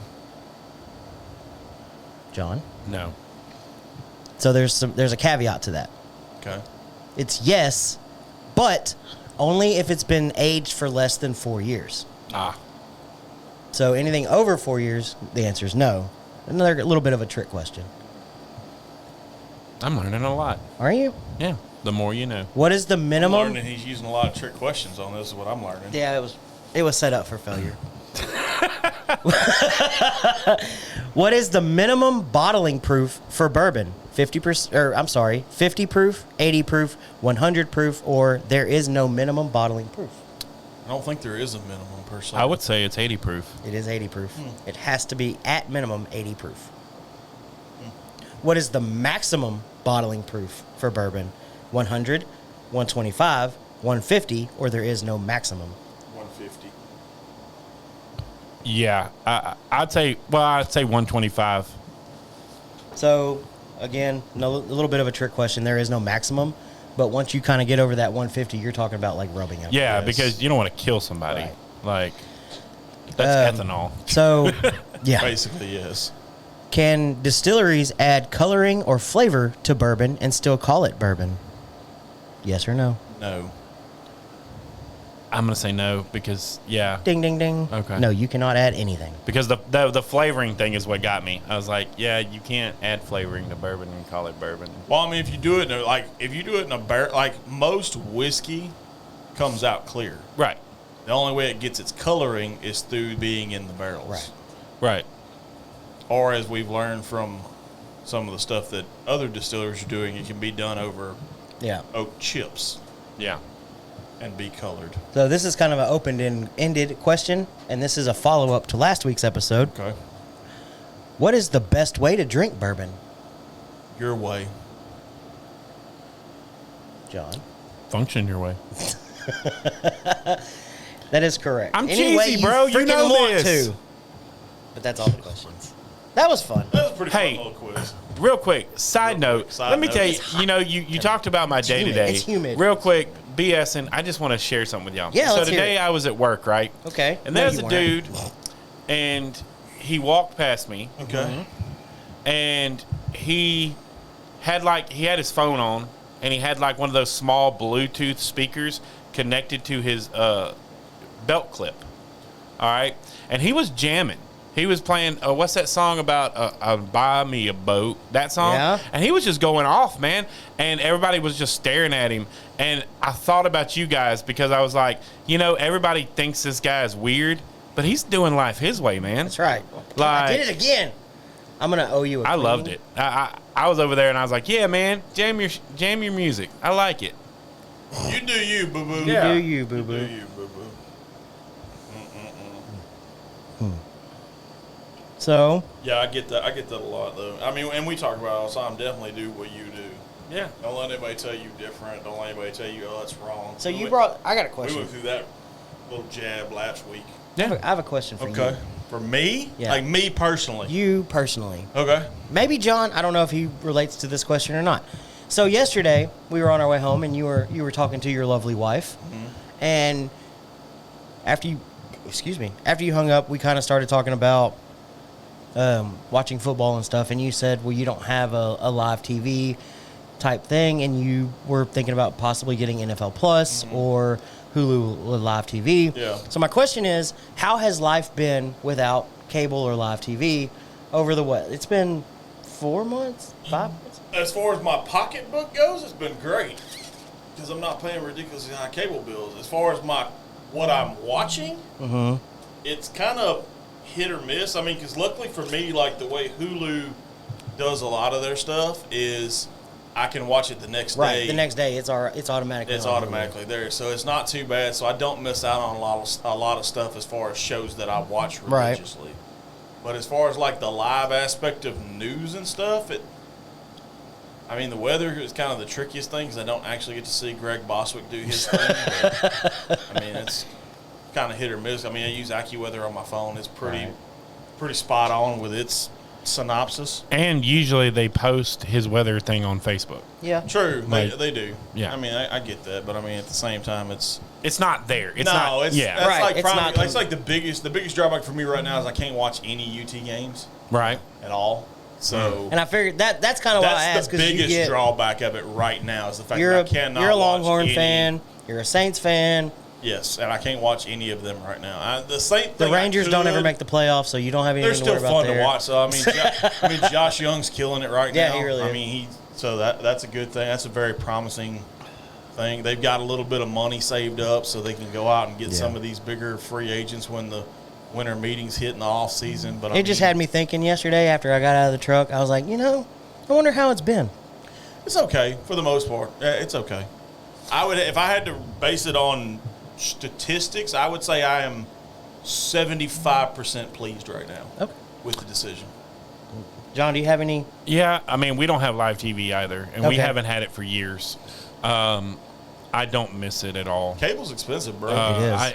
John? No. So there's a caveat to that. Okay. It's yes, but only if it's been aged for less than 4 years. Ah. So anything over 4 years, the answer is no. Another little bit of a trick question. I'm learning a lot. Are you? Yeah. The more you know. What is the I'm minimum? learning he's using a lot of trick questions on this is what I'm learning. Yeah, it was set up for failure. What is the minimum bottling proof for bourbon? 50%, or I'm sorry, 50 proof, 80 proof, 100 proof, or there is no minimum bottling proof? I don't think there is a minimum per se. I would say it's 80 proof. It is 80 proof. It has to be at minimum 80 proof. What is the maximum bottling proof for bourbon? 100, 125, 150, or there is no maximum? 150. Yeah. I'd say 125. So, again, a little bit of a trick question. There is no maximum, but once you kind of get over that 150, you're talking about like rubbing up. Yeah, Yes. because you don't want to kill somebody. Right. Like, that's ethanol. So, yeah. Basically, yes. Can distilleries add coloring or flavor to bourbon and still call it bourbon? Yes or no? No. I'm going to say no because, yeah. Ding, ding, ding. Okay. No, you cannot add anything. Because the flavoring thing is what got me. I was like, yeah, you can't add flavoring to bourbon and call it bourbon. Well, I mean, if you do it in a barrel, like most whiskey comes out clear. Right. The only way it gets its coloring is through being in the barrels. Right. Right. Or as we've learned from some of the stuff that other distillers are doing, it can be done over Yeah. oak chips Yeah. and be colored. So this is kind of an open-ended question, and this is a follow-up to last week's episode. Okay. What is the best way to drink bourbon? Your way. John? Function your way. That is correct. I'm Any way cheesy, bro. You freaking know want this. to. But that's all the questions. That was fun. That was a pretty Hey. fun little quiz. Real quick, side Real note. quick, side Let me note. tell you, It's you know, you talked about my day humid. today. It's humid. Real quick, BSing, I just want to share something with y'all. Yeah, so let's hear today it. I was at work, right? Okay. And No, there's you a weren't. dude, and he walked past me, Okay. and he had his phone on, and he had like one of those small Bluetooth speakers connected to his belt clip. All right, and he was jamming He was playing, what's that song about, Buy Me a Boat, that song? Yeah. And he was just going off, man. And everybody was just staring at him. And I thought about you guys because I was like, everybody thinks this guy is weird, but he's doing life his way, man. That's right. Like, I did it again. I'm going to owe you a I clean. loved it. I was over there and I was like, yeah, man, jam your music. I like it. You do you, boo boo. Yeah. Do you, boo Do boo. you, boo boo. So, Yeah, I get that. I get that a lot, though. I mean, and we talk about it all the time. Definitely do what you do. Yeah. Don't let anybody tell you different. Don't let anybody tell you, oh, that's wrong. so you brought, I got a We question. went through that little jab last week. I have a question for you. For me? Yeah. Like me personally? You personally. Okay. Maybe John, I don't know if he relates to this question or not. So yesterday we were on our way home and you were talking to your lovely wife, and after you hung up, we kind of started talking about watching football and stuff, and you said, well, you don't have a live TV type thing, and you were thinking about possibly getting NFL Plus or Hulu live TV. Yeah. So my question is, how has life been without cable or live TV over the what? It's been 4 months, 5 months. As far as my pocketbook goes, it's been great because I'm not paying ridiculously high cable bills. As far as what I'm watching, it's kind of hit or miss. I mean, because luckily for me, like the way Hulu does a lot of their stuff is I can watch it the next day. Right, the next day it's automatically. It's on automatically there, so it's not too bad. So I don't miss out on a lot of stuff as far as shows that I watch Right. religiously. But as far as like the live aspect of news and stuff, the weather is kind of the trickiest thing because I don't actually get to see Greg Boswick do his thing. But, it's kind of hit or miss. I use AccuWeather on my phone. It's pretty spot on with its synopsis. And usually they post his weather thing on Facebook. Yeah. True, Like, they do. yeah. I get that, but at the same time, it's not there. It's not. It's Yeah. that's Right, like it's probably, not- it's like the biggest drawback for me right now is I can't watch any UT games Right. at all. So And I figured that's kind of why I that's asked the because you biggest get drawback of it right now is the fact you're that I cannot. a watch Longhorn any- fan, you're a Saints fan. Yes, and I can't watch any of them right now. The Saint The thing I Rangers don't ever could- make the playoffs, so you don't have They're anything to still worry about fun there. to watch. So Josh Young's killing it right now. Yeah, he really is. So that's a good thing. That's a very promising thing. They've got a little bit of money saved up so they can go out and get some of these bigger free agents when the winter meetings hit in the off season. But It just had me thinking yesterday after I got out of the truck. I was like, I wonder how it's been. It's okay for the most part. Yeah, it's okay. I would, if I had to base it on statistics, I would say I am 75% pleased right now Okay. with the decision. John, do you have any? Yeah, we don't have live TV either, and we Okay. haven't had it for years. I don't miss it at all. Cable's expensive, bro.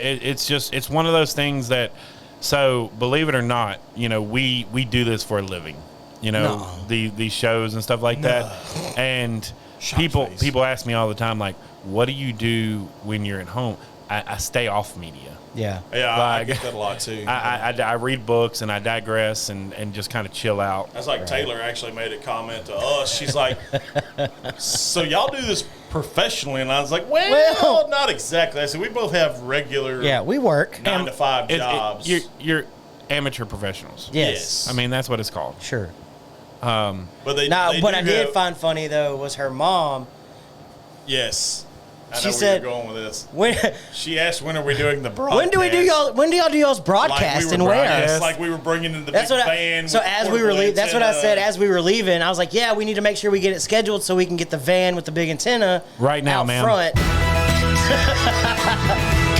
It is. It's one of those things that, so believe it or not, we do this for a living. No. These shows and stuff like that, and Shock face. people ask me all the time, like, what do you do when you're at home? I stay off media. Yeah. Yeah, I Like- get that a lot too. I read books and I digress and just kind of chill out. That's like Taylor actually made a comment to us. She's like, so y'all do this professionally? And I was like, well, not exactly. I said, we both have regular Yeah, we work. 9 to 5 jobs. You're amateur professionals. Yes. That's what it's called. Sure. but they, Now, they what do I did have- find funny, though, was her mom. Yes. I She know said- where you're going with this. When She asked, when are we doing the broadcast? when do y'all do y'all's broadcast and where? broadcast, like we were bringing in the That's big what van. so with as we were portable leaving, that's what I antenna. said. As we were leaving, I was like, "Yeah, we need to make sure we get it scheduled so we can get the van with the big antenna Right now, out ma'am. front."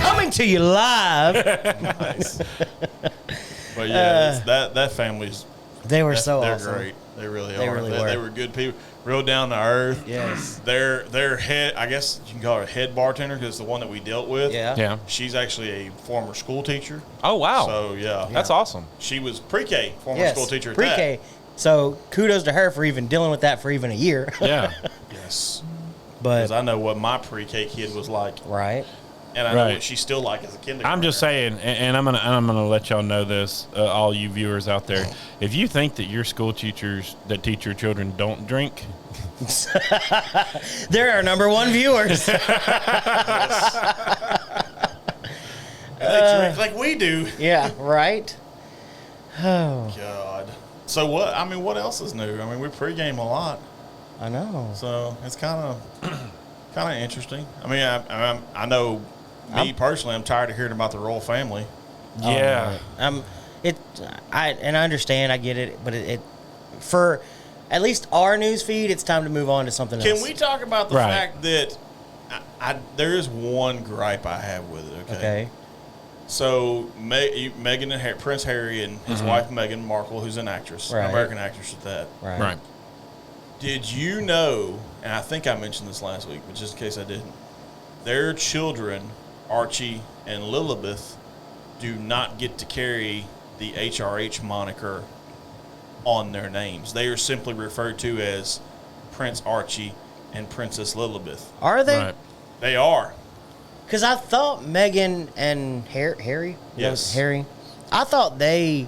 Coming to you live. Nice. But yeah, that family's They were so they're awesome. great. They really They are. really They were. were good people, real down to earth. Yes. Their head, I guess you can call her a head bartender because the one that we dealt with. Yeah. Yeah. She's actually a former school teacher. Oh wow. So yeah, That's awesome. She was pre-K, former Yes. school teacher. At Pre-K. So kudos to her for even dealing with that for even a year. Yeah. That. Yes. Because But I know what my pre-K kid was like, right. and I know Right. what she's still like as a kindergartner. I'm just saying, and I'm gonna let y'all know this, all you viewers out there. If you think that your school teachers that teach your children don't drink, They're our number one viewers. They drink like we do. Yeah, right. Oh, God. So what? I mean, what else is new? I mean, we pregame a lot, I know. so it's kind of interesting. I mean, I know me personally, I'm tired of hearing about the royal family. Yeah. I understand, I get it, but it for at least our news feed, it's time to move on to something else. Can we talk about the Right. fact that there is one gripe I have with it? Okay. So Meghan and Prince Harry and his wife Meghan Markle, who's an actress, Right. an American actress at that. Right. Did you know? And I think I mentioned this last week, but just in case I didn't, their children, Archie and Lilibeth, do not get to carry the HRH moniker on their names. They are simply referred to as Prince Archie and Princess Lilibeth. Are they? Right. They are. Because I thought Meghan and Harry, Yes. Harry, I thought they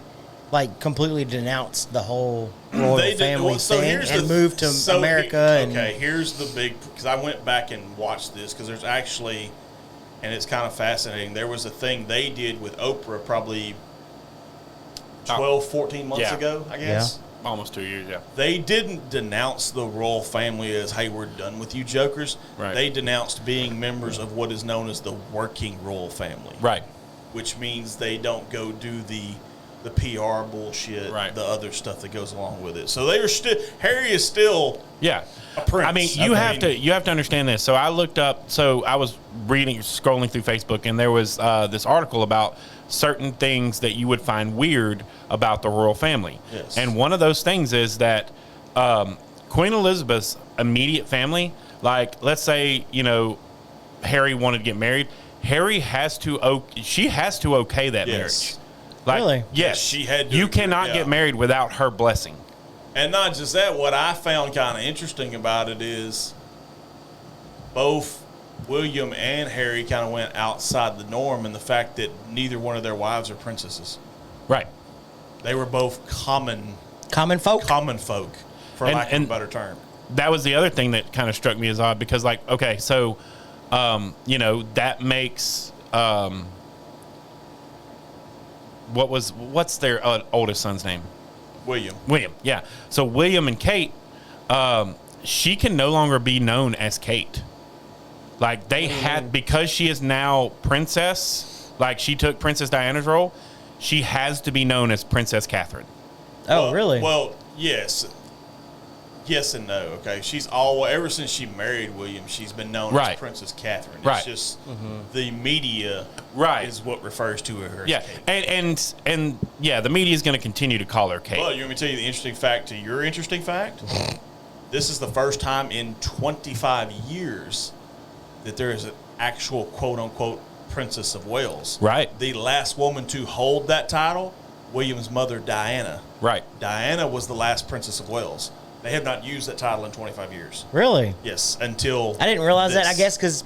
completely denounced the whole royal family thing and moved to America. Here's the big, because I went back and watched this because there's actually, and it's kind of fascinating. There was a thing they did with Oprah probably 12, 14 months ago, I guess. Almost 2 years, yeah. They didn't denounce the royal family as, hey, we're done with you jokers. Right. They denounced being members of what is known as the working royal family. Right. Which means they don't go do the PR bullshit, Right. the other stuff that goes along with it. So they are still, Harry is still Yeah. a prince. I mean, you have to understand this. So I looked up. So I was scrolling through Facebook, and there was this article about certain things that you would find weird about the royal family. Yes. And one of those things is that Queen Elizabeth's immediate family, like let's say Harry wanted to get married, she has to okay that Yes. marriage. Like, Really? Yes, She had to You agree, cannot yeah. get married without her blessing. And not just that, what I found kind of interesting about it is both William and Harry kind of went outside the norm in the fact that neither one of their wives are princesses. Right. They were both common folk. folk, for lack of a better term. That was the other thing that kind of struck me as odd because, so, that makes what's their oldest son's name? William, yeah. So William and Kate, she can no longer be known as Kate. Like they had, because she is now princess, like she took Princess Diana's role, she has to be known as Princess Catherine. Oh, really? Well, yes. Yes and no, okay? She's ever since she married William, she's been known as Princess Catherine. Right. It's just the media is what refers to her as Yeah, Kate. and the media is going to continue to call her Kate. Well, you want me to tell you the interesting fact to your interesting fact? This is the first time in 25 years that there is an actual quote-unquote Princess of Wales. Right. The last woman to hold that title, William's mother, Diana. Right. Diana was the last Princess of Wales. They have not used that title in 25 years. Really? Yes, until I didn't realize that. I this. guess because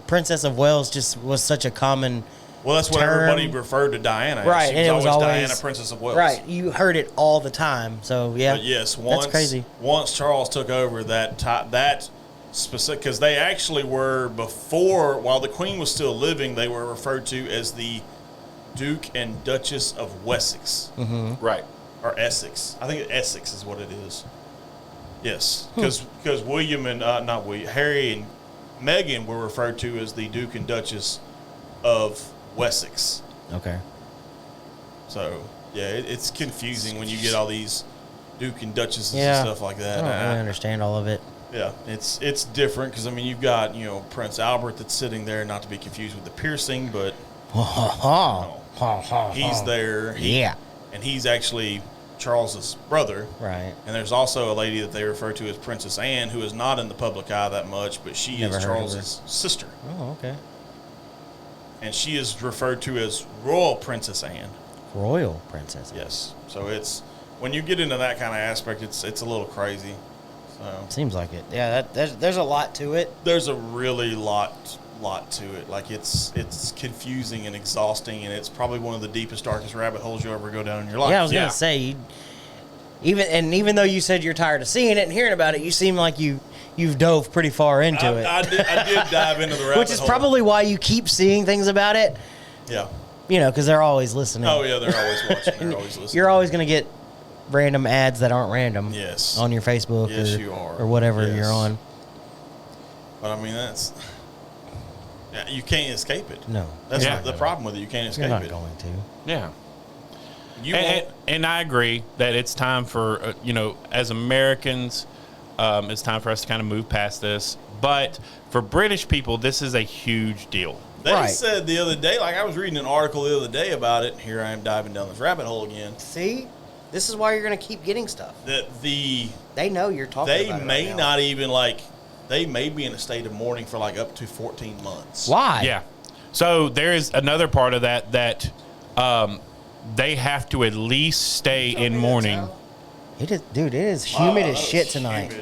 Princess of Wales just was such a common. Well, that's what term. everybody referred to Diana as. Right, She and it was always Diana, Princess of Wales. Right, you heard it all the time. So yeah, But yes, that's crazy. Once Charles took over that specific, because they actually were before, while the Queen was still living, they were referred to as the Duke and Duchess of Wessex. Right. Or Essex. I think Essex is what it is. Yes, because William and Harry and Meghan were referred to as the Duke and Duchess of Wessex. Okay. So yeah, it's confusing when you get all these Duke and Duchesses Yeah. and stuff like that. I don't really understand all of it. Yeah, it's different because you've got Prince Albert that's sitting there, not to be confused with the piercing, but he's there. Yeah. And he's actually Charles's brother. Right. And there's also a lady that they refer to as Princess Anne, who is not in the public eye that much, but she Never is heard of Charles's sister. Oh, okay. And she is referred to as Royal Princess Anne. Royal Princess. Yes. So it's when you get into that kind of aspect, it's a little crazy. So Seems like it. Yeah, there's a lot to it. there's a really lot to it. Like it's confusing and exhausting, and it's probably one of the deepest, darkest rabbit holes you'll ever go down in your life. Yeah, I was gonna say, even though you said you're tired of seeing it and hearing about it, you seem like you've dove pretty far into it. I did dive into the rabbit Which is hole. probably why you keep seeing things about it. Yeah. because they're always listening. Oh yeah, they're always watching. They're always listening. You're always going to get random ads that aren't random. Yes. On your Facebook. Yes, or, you are. Or whatever Yes. you're on. But I mean, you can't escape it. No. That's Yeah. the problem with it. You can't You're escape not it. going to. Yeah. You And, won't. and I agree that it's time for, as Americans, it's time for us to kind of move past this. But for British people, this is a huge deal. They Right. said the other day, like I was reading an article the other day about it. Here I am diving down this rabbit hole again. See? This is why you're going to keep getting stuff. That They know you're talking they about it may right now. not even they may be in a state of mourning for up to 14 months. Why? Yeah. So there is another part of that they have to at least stay in mourning. It is, dude, it is humid as shit tonight.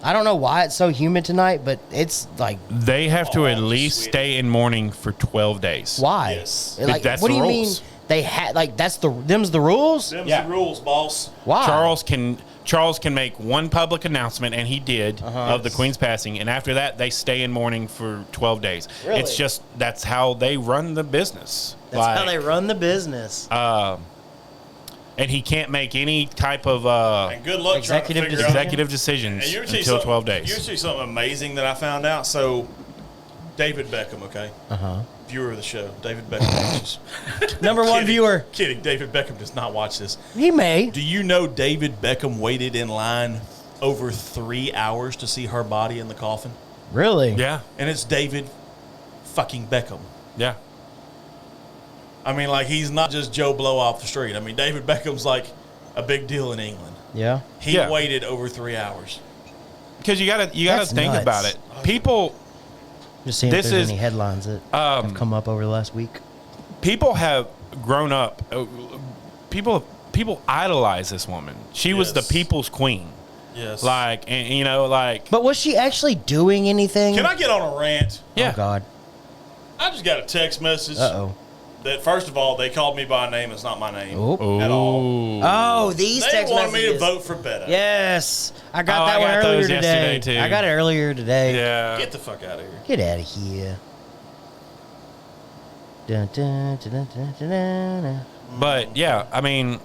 I don't know why it's so humid tonight, but it's like, They have to Oh, at I'm least sweating. stay in mourning for 12 days. why? Yes. Like, That's what the do you rules. mean they had, that's them's the rules? Them's Yeah. the rules, boss. Why? Charles can make one public announcement, and he did, of the Queen's passing, and after that, they stay in mourning for 12 days. Really? It's just that's how they run the business. That's how they run the business. And he can't make any type of And good luck Executive trying to figure out. executive decisions And you're gonna see until something- 12 You're days. going to see something amazing that I found out. So, David Beckham, okay? Viewer of the show, David Beckham watches. Number one Kidding. viewer. Kidding. David Beckham does not watch this. He may. Do you know David Beckham waited in line over 3 hours to see her body in the coffin? Really? Yeah, And it's David fucking Beckham. yeah. I mean, he's not just Joe Blow off the street. I mean, David Beckham's a big deal in England. Yeah. He Yeah. waited over 3 hours. Because you gotta That's think nuts. about it. People Just seeing This if there's is, any headlines that have come up over the last week. have grown up. People idolize this woman. She was the Yes. people's queen. Yes. But was she actually doing anything? Can I get on a rant? yeah. Oh, God. I just got a text message Uh-oh. that, first of all, they called me by a name that's not my name Oh. at all. Ooh. Oh, these They text wanted me to messages. vote for Beta. Yes. I got Oh, that I one got earlier those today. yesterday, too. I got it earlier today. Yeah. Get the fuck out of here. Get out of here. Dun, dun, dun, dun, dun, dun, dun, dun. But yeah, I mean,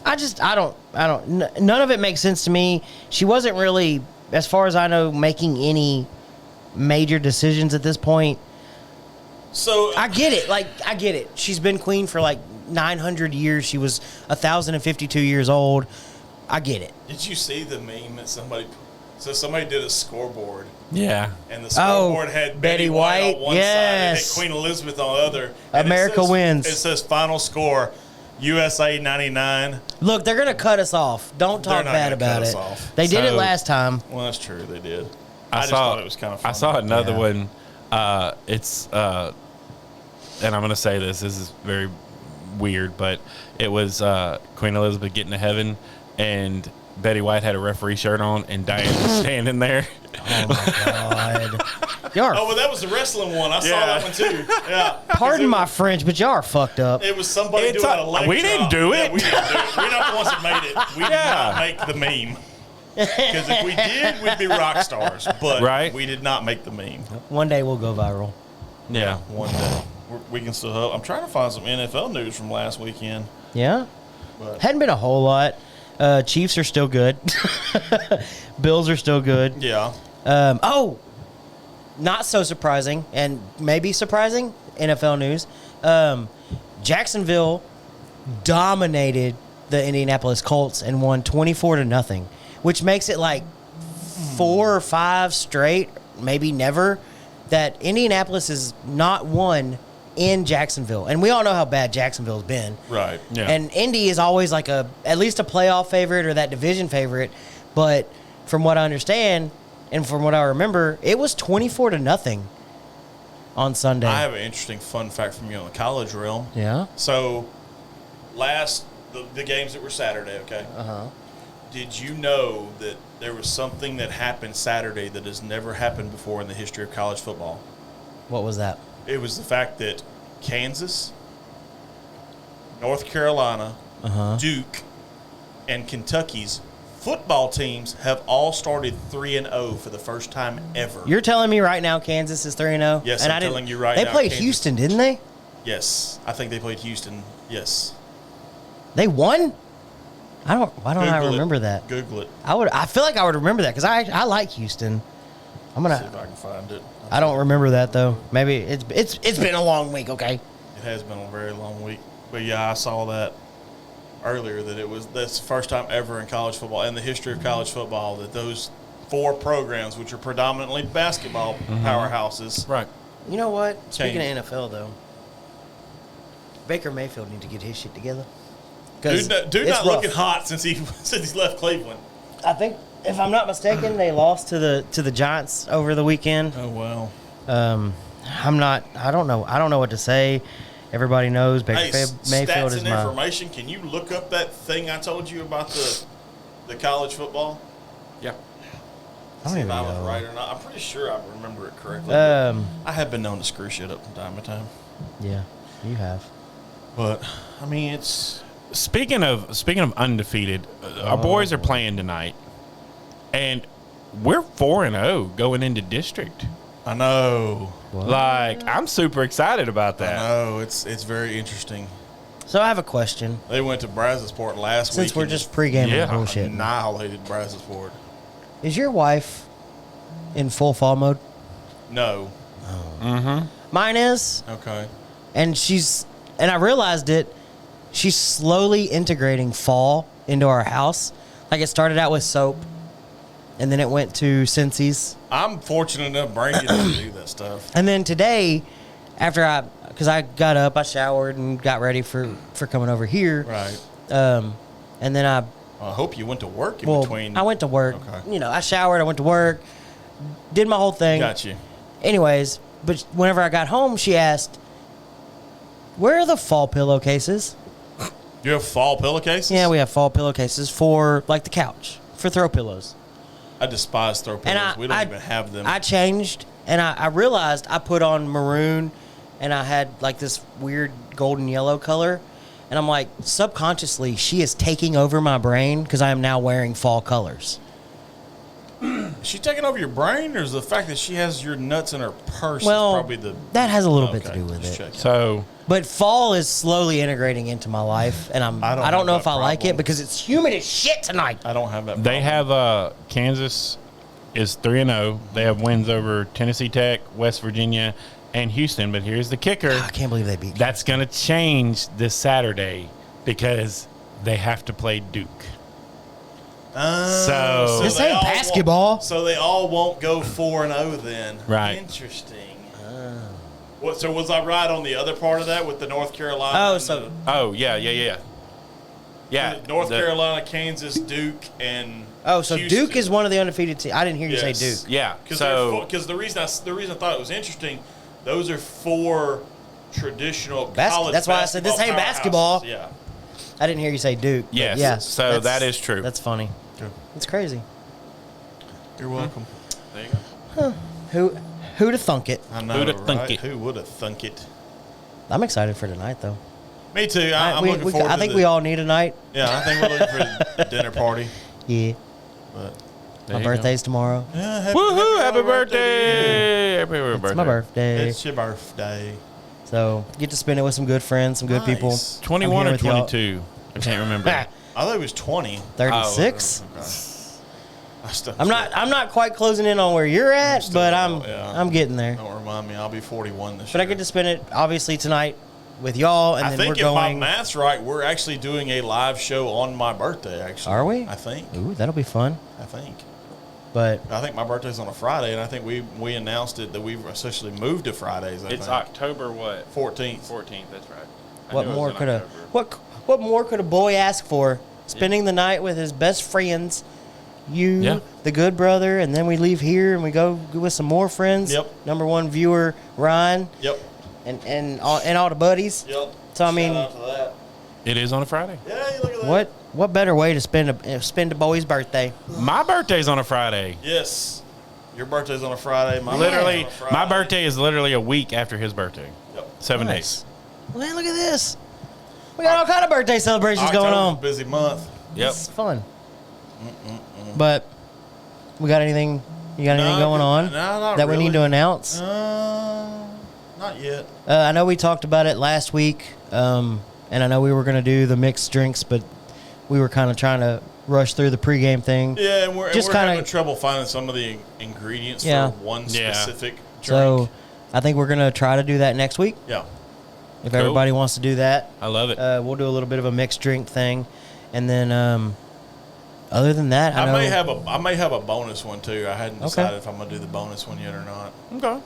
none of it makes sense to me. She wasn't really, as far as I know, making any major decisions at this point. So, I get it. I get it. She's been queen for 900 years. She was 1,052 years old. I get it. did you see the meme that somebody... So somebody did a scoreboard, yeah. and the scoreboard had Betty White on one yes. side and had Queen Elizabeth on the other. And America wins. It says final score, USA 99. Look, they're going to cut us off. Don't They're talk not bad gonna cut about us it. off. They did it So- last time. Well, that's true. They did. I just saw thought it was kind of funny. I saw another Yeah. one. It's and I'm gonna say this. This is very weird, but it was Queen Elizabeth getting to heaven, and Betty White had a referee shirt on, and Diane was standing there. Oh, my God. Y'all are, Oh, well, that was the wrestling one. I saw Yeah. that one too. Yeah. pardon my French, but y'all are fucked up. It was somebody It's doing a- a leg we didn't drop. do Yeah, it. we didn't do it. We're not the ones that made it. We did Yeah. not make the meme. Because if we did, we'd be rock stars. But Right. we did not make the meme. One day we'll go viral. Yeah. One day. We can still help. I'm trying to find some NFL news from last weekend. Yeah? But Hadn't been a whole lot. Chiefs are still good. Bills are still good. yeah. Not so surprising, and maybe surprising, NFL news. Jacksonville dominated the Indianapolis Colts and won 24-0, which makes it 4 or 5 straight, maybe never, that Indianapolis has not won in Jacksonville. And we all know how bad Jacksonville's been. Right. Yeah. And Indy is always at least a playoff favorite or that division favorite. But from what I understand and from what I remember, it was 24-0 on Sunday. I have an interesting fun fact from you in the college realm. Yeah. So, the games that were Saturday, okay? Uh-huh. Did you know that there was something that happened Saturday that has never happened before in the history of college football? What was that? It was the fact that Kansas, North Carolina, Duke, and Kentucky's football teams have all started 3-0 for the first time ever. You're telling me right now Kansas is 3-0? Yes, and I'm I didn't- telling you right they now, played Kansas- Houston, didn't they? Yes, I think they played Houston. Yes. They won? Why don't I Google it. remember that? Google it. I feel like I would remember that because I like Houston. I'm See gonna. if I can find it. I don't remember that though. Maybe it's been a long week. Okay. It has been a very long week. But yeah, I saw that earlier that's the first time ever in college football, in the history of college football, that those 4 programs, which are predominantly basketball powerhouses. Right. You know what? Speaking Change. of NFL though, Baker Mayfield need to get his shit together. Dude not rough. looking hot since he's left Cleveland. I think, if I'm not mistaken, they lost to the Giants over the weekend. Oh wow. I don't know what to say. Everybody knows Baker Hey, Mayfield stats is and my. information. Can you look up that thing I told you about the college football? Yeah. I don't See if even I was know. right or not. I'm pretty sure I remember it correctly. I have been known to screw shit up from time to time. Yeah, you have. But I mean, it's Speaking of undefeated, our boys are playing tonight, and we're 4-0 going into district. I know. Like, I'm super excited about I that. know. It's very interesting. So I have a question. They went to Brazosport last week. Since we're and just pre-gaming Yeah. bullshit, annihilated Brazosport. is your wife in full fall mode? No. Mine is, Okay. and I realized it. She's slowly integrating fall into our house. Like it started out with soap, and then it went to Scentsies. I'm fortunate enough Brady doesn't do that stuff. And then today, because I got up, I showered and got ready for coming over here. Right. And then I hope you went to work in between. I went to work. Okay. You know, I showered, I went to work, did my whole thing. Got you. Anyways, but whenever I got home, she asked, "Where are the fall pillowcases?" You have fall pillowcases? Yeah, we have fall pillowcases for like the couch, for throw pillows. I despise throw pillows. We don't even have them. I changed, and I realized I put on maroon, and I had like this weird golden yellow color, and I'm like, subconsciously, she is taking over my brain because I am now wearing fall colors. Is she taking over your brain, or is the fact that she has your nuts in her purse Well, is probably the... that has a little bit to Okay, do with just it. checking. So, But fall is slowly integrating into my life, and I don't have know that if I like it problem. because it's humid as shit tonight. I don't have that they problem. have Kansas is 3-0. They have wins over Tennessee Tech, West Virginia, and Houston. But here's the kicker. I can't believe they beat. That's going to change this Saturday because they have to play Duke. So- This they ain't all basketball. So they all won't go 4-0 then. Right. Interesting. What? So was I right on the other part of that with the North Carolina? Oh, and so Oh, yeah. Yeah. North the- Carolina, Kansas, Duke, and so Houston. Duke is one of the undefeated teams. I didn't hear you say Yes. Duke. Yeah. Because So, the reason I thought it was interesting, those are 4 traditional college. That's why I said this ain't powerhouses. basketball. Yeah. I didn't hear you say Duke. but Yes. yeah, So that's- that is true. That's funny. Good. It's crazy. You're welcome. there you go. Who to thunk it? I know, Who'da right? thunk it? Who would have thunk it? I'm excited for tonight, though. Me too. I'm looking forward I to think the- we all need a night. Yeah, I think we're looking for the dinner party. Yeah. But There My you go. birthday's tomorrow. yeah, Woohoo! Happy early birthday! Happy birthday! It's my birthday. It's your birthday. So get to spend it with some good friends, some good people. Nice. 21 I'm or here with y'all. 22? I can't remember. I thought it was 20. 36. Okay. I still- I'm not quite closing in on where you're at, still but don't know, yeah. I'm getting there. Don't remind me. I'll be 41 this But I year. get to spend it obviously tonight with y'all, and I then think we're if going. my math's right, we're actually doing a live show on my birthday. Actually, Are we? I think. Ooh, that'll be fun. I think. But I think my birthday's on a Friday, and I think we announced it that we've essentially moved to Fridays. I It's think. October what? 14th. 14th. That's right. I what knew it more was in could a October. what more could a boy ask for? Spending the night with his best friends, you, Yeah. the good brother, and then we leave here and we go with some more friends. Yep. Number one viewer Ryan, Yep. and all the buddies. Yep. So, I mean- Shout out to that. It is on a Friday. Yeah, you look at that. What better way to spend a boy's birthday? My birthday's on a Friday. Yes. Your birthday's on a Friday. My Literally, birthday's on a my Friday. birthday is literally a week after his birthday. Yep. 7 Nice. days. Man, look at this. We got all kind of birthday celebrations going October's on. a busy month. Yep. It's fun. But we got anything? You got anything going on No, not that we really. need to announce? Not yet. I know we talked about it last week, and I know we were going to do the mixed drinks, but we were kind of trying to rush through the pregame thing. Yeah, and we're Just having kinda- trouble finding some of the ingredients Yeah. for one Yeah. specific drink. So I think we're going to try to do that next week. Yeah. If Cool. everybody wants to do that, I love it. we'll do a little bit of a mixed drink thing, and then other than that, I know, I may have a bonus one too. I hadn't Okay. decided if I'm gonna do the bonus one yet or not. Okay.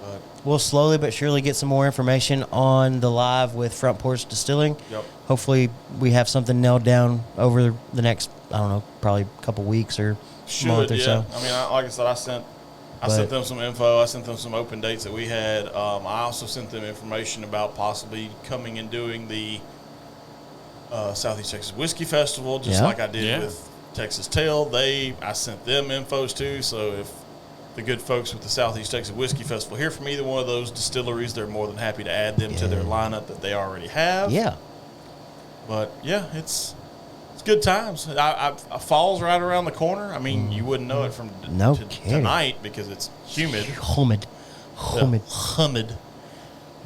But we'll slowly but surely get some more information on the live with Front Porch Distilling. Yep. Hopefully, we have something nailed down over the next, I don't know, probably a couple weeks or month or yeah. so. I mean, like I said, I sent But- them some info. I sent them some open dates that we had. I also sent them information about possibly coming and doing the Southeast Texas Whiskey Festival, just Yeah. like I did Yeah. with Texas Tail. I sent them infos too. So if the good folks with the Southeast Texas Whiskey Festival hear from either one of those distilleries, they're more than happy to add them to their lineup that they already have. Yeah. But yeah, it's good times. Fall's right around the corner. I mean, you wouldn't know it from No kidding. tonight because it's humid. Humid. Humid.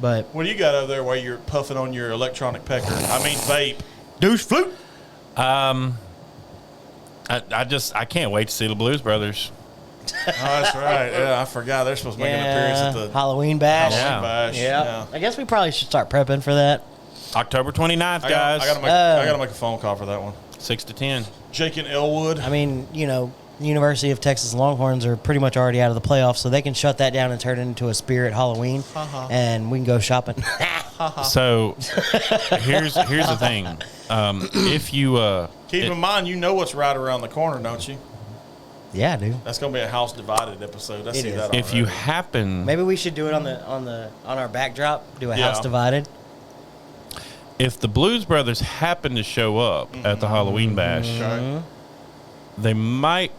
But What do you got over there while you're puffing on your electronic pecker? I mean, vape. douche flute. I can't wait to see the Blues Brothers. Oh, that's right. Yeah, I forgot. They're supposed to make an appearance at the Halloween bash. Halloween Yeah. bash. Yeah. I guess we probably should start prepping for that. October 29th, I guys. gotta make a phone call for that one. 6 to 10. Jake and Elwood. I mean, the University of Texas Longhorns are pretty much already out of the playoffs, so they can shut that down and turn it into a Spirit Halloween, and we can go shopping. So here's the thing. If you Keep in mind, you know what's right around the corner, don't you? Yeah, I do. That's gonna be a house divided episode. I It see is. that. if you already. happen Maybe we should do it on our backdrop. Do a Yeah. house divided. if the Blues Brothers happen to show up at the Halloween bash, Okay. they might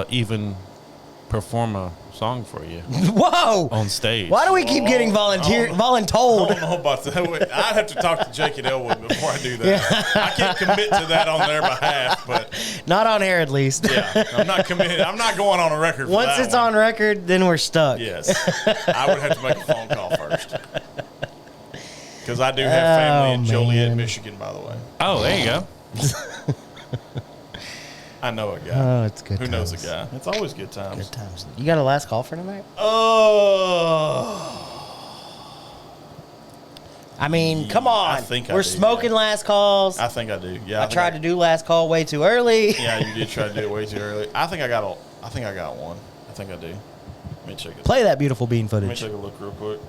even perform a song for you Whoa! on stage. Why do we keep getting I don't voluntold? know about that. I'd have to talk to Jake and Elwood before I do that. I can't commit to that on their behalf, but Not on air, at least. yeah, I'm not committed. I'm not going on a record. For Once that it's one. on record, then we're stuck. Yes, I would have to make a phone call first because I do have family in Joliet, man. Michigan. By the way, Oh, there you go. I know a guy. Oh, it's good. Who knows a times. guy? It's always good times. Good times. You got a last call for tonight? Oh, I mean, come on. I think I we're do, smoking yeah. last calls. I think I do. Yeah, I tried to do last call way too early. Yeah, you did try to do it way too early. I think I got one. I think I do. Let me check it. Play that beautiful bean Let me footage. take a look real quick.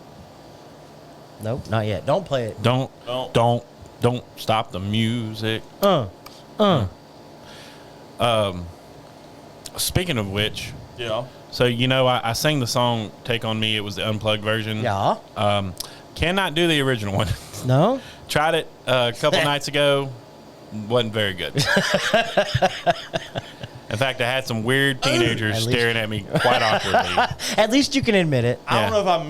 Nope, not yet. Don't play it. Don't Don't. stop the music. Speaking of which, Yeah. so I sang the song "Take on Me." It was the unplugged version. Yeah. Cannot do the original one. No? Tried it a couple nights ago. Wasn't very good. In fact, I had some weird teenagers At least- staring at me quite awkwardly. At least you can admit it. I don't Yeah. know if I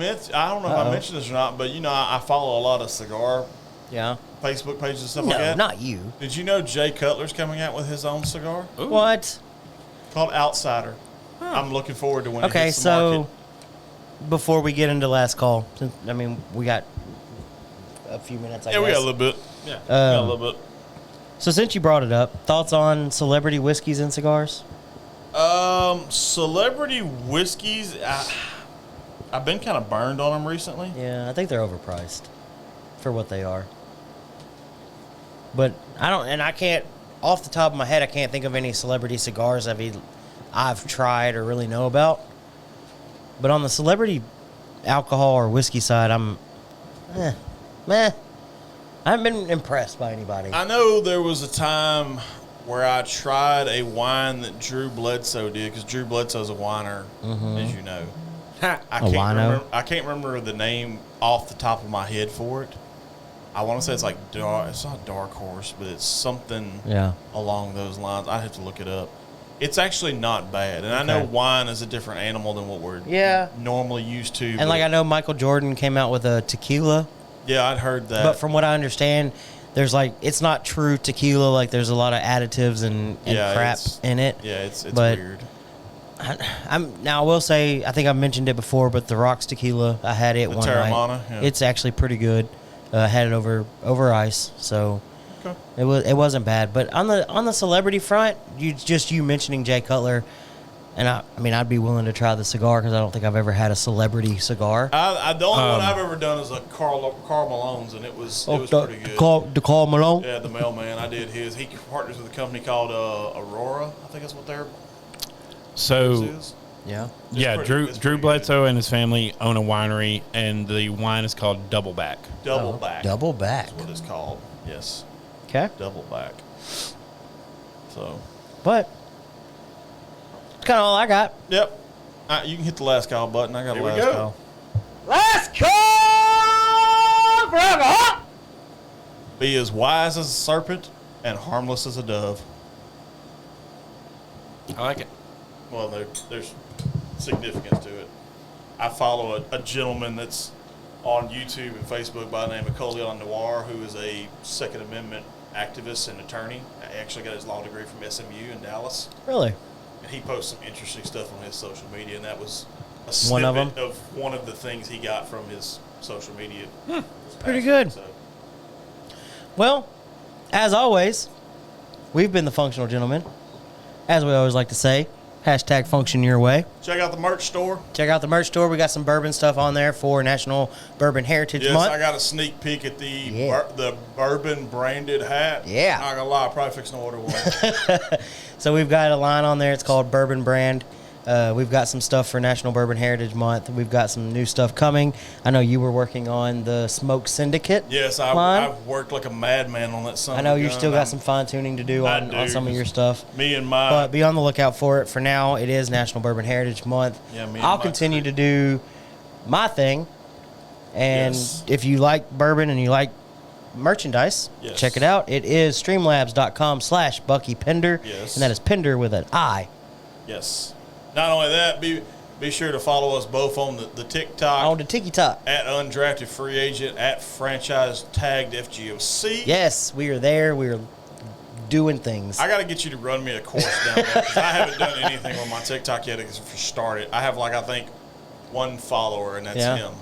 mentioned this or not, but I follow a lot of cigar Yeah. Facebook pages and stuff No, like that. not you. Did you know Jay Cutler's coming out with his own cigar Ooh. What? called Outsider? I'm looking forward to when it Okay, hits the so market. before we get into last call, we got a few minutes, I Yeah, guess. we got a little bit. Yeah, we got a little bit. So since you brought it up, thoughts on celebrity whiskeys and cigars? Celebrity whiskeys. I've been kind of burned on them recently. Yeah, I think they're overpriced for what they are. But I can't, off the top of my head, I can't think of any celebrity cigars I've tried or really know about. But on the celebrity alcohol or whiskey side, meh. I haven't been impressed by anybody. I know there was a time where I tried a wine that Drew Bledsoe did, because Drew Bledsoe's a whiner, as you know. I can't remember the name off the top of my head for it. I want to say it's like it's not Dark Horse, but it's something Yeah. along those lines. I'd have to look it up. It's actually not bad, and I know wine is a different animal than what we're normally used to. And like I know Michael Jordan came out with a tequila. Yeah, I'd heard that. But from what I understand, there's it's not true tequila. Like there's a lot of additives and crap it's- in it. Yeah, it's but weird. I will say, I think I mentioned it before, but the Rocks tequila, I had it one Terramana, night. yeah. It's actually pretty good. I had it over ice, so Okay. it wasn't bad. But on the celebrity front, you mentioning Jay Cutler, and I mean I'd be willing to try the cigar because I don't think I've ever had a celebrity cigar. The only one I've ever done is a Carl Malone's, and it was pretty good. The Carl Malone. Yeah, the mailman. I did his. He partners with a company called Aurora. I think that's what their So is. Yeah. yeah, pretty- it's Drew pretty Bledsoe and his family own a winery, and the wine is called Doubleback. Double back. Double back. That's what it's called. Yes, Okay. double back. So, But that's kind of all I got. yep. You can hit the last call button. I got Here a we last go. call. Last call, forever. Be as wise as a serpent and harmless as a dove. I like it. Well, there's significance to it. I follow a gentleman that's on YouTube and Facebook by the name of Coleon Noir, who is a Second Amendment activist and attorney. I actually got his law degree from SMU in Dallas. Really? And he posts some interesting stuff on his social media, and that was a One of snippet them? of one of the things he got from his social media. this Pretty past good. week, so. Well, as always, we've been the Functional Gentlemen. As we always like to say, hashtag function your way. Check out the merch store. Check out the merch store. We got some bourbon stuff on there for National Bourbon Heritage Yes, Month. I got a sneak peek at the Yeah. the bourbon branded hat. Yeah. Not gonna lie, I'm probably fixing to order one. So we've got a line on there. It's called Bourbon Brand. We've got some stuff for National Bourbon Heritage Month. We've got some new stuff coming. I know you were working on the Smoke Syndicate. Yes, line. I've worked like a madman on that son. I know you still got some fine tuning to do I on do, some of your 'cause stuff. Me and my But be on the lookout for it. For now, it is National Bourbon Heritage Month. Yeah, me and I'll my continue crew. to do my thing. And Yes. if you like bourbon and you like merchandise, Yes. check it out. It is streamlabs.com/Bucky Pender. Yes. And that is Pender with an I. yes. Not only that, be sure to follow us both on the TikTok On the Tiki Top. at Undrafted Free Agent at Franchise Tagged FGOC. Yes, we are there. We are doing things. I got to get you to run me a course down there because I haven't done anything on my TikTok yet because if you started, I have I think one follower and that's Yeah. him.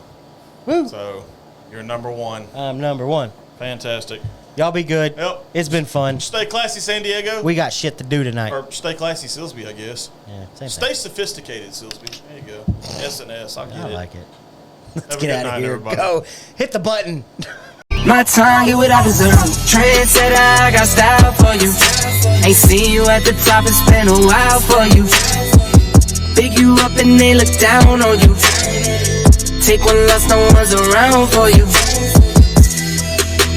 Woo. So you're number one. I'm number one. Fantastic. Y'all be good. Yep. It's been fun. Stay classy, San Diego. We got shit to do tonight. Or stay classy, Silsby, I guess. Yeah, same Stay thing. sophisticated, Silsby. There you go. S&S, I'll get I it. like it. Let's Have a get good out of night, here. everybody. Go. Hit the button. My time, get what I deserve. Trendsetter, I got style for you. Ain't seen you at the top, it's been a while for you. Big you up and they look down on you. Take one less, no one's around for you.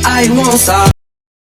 I won't stop,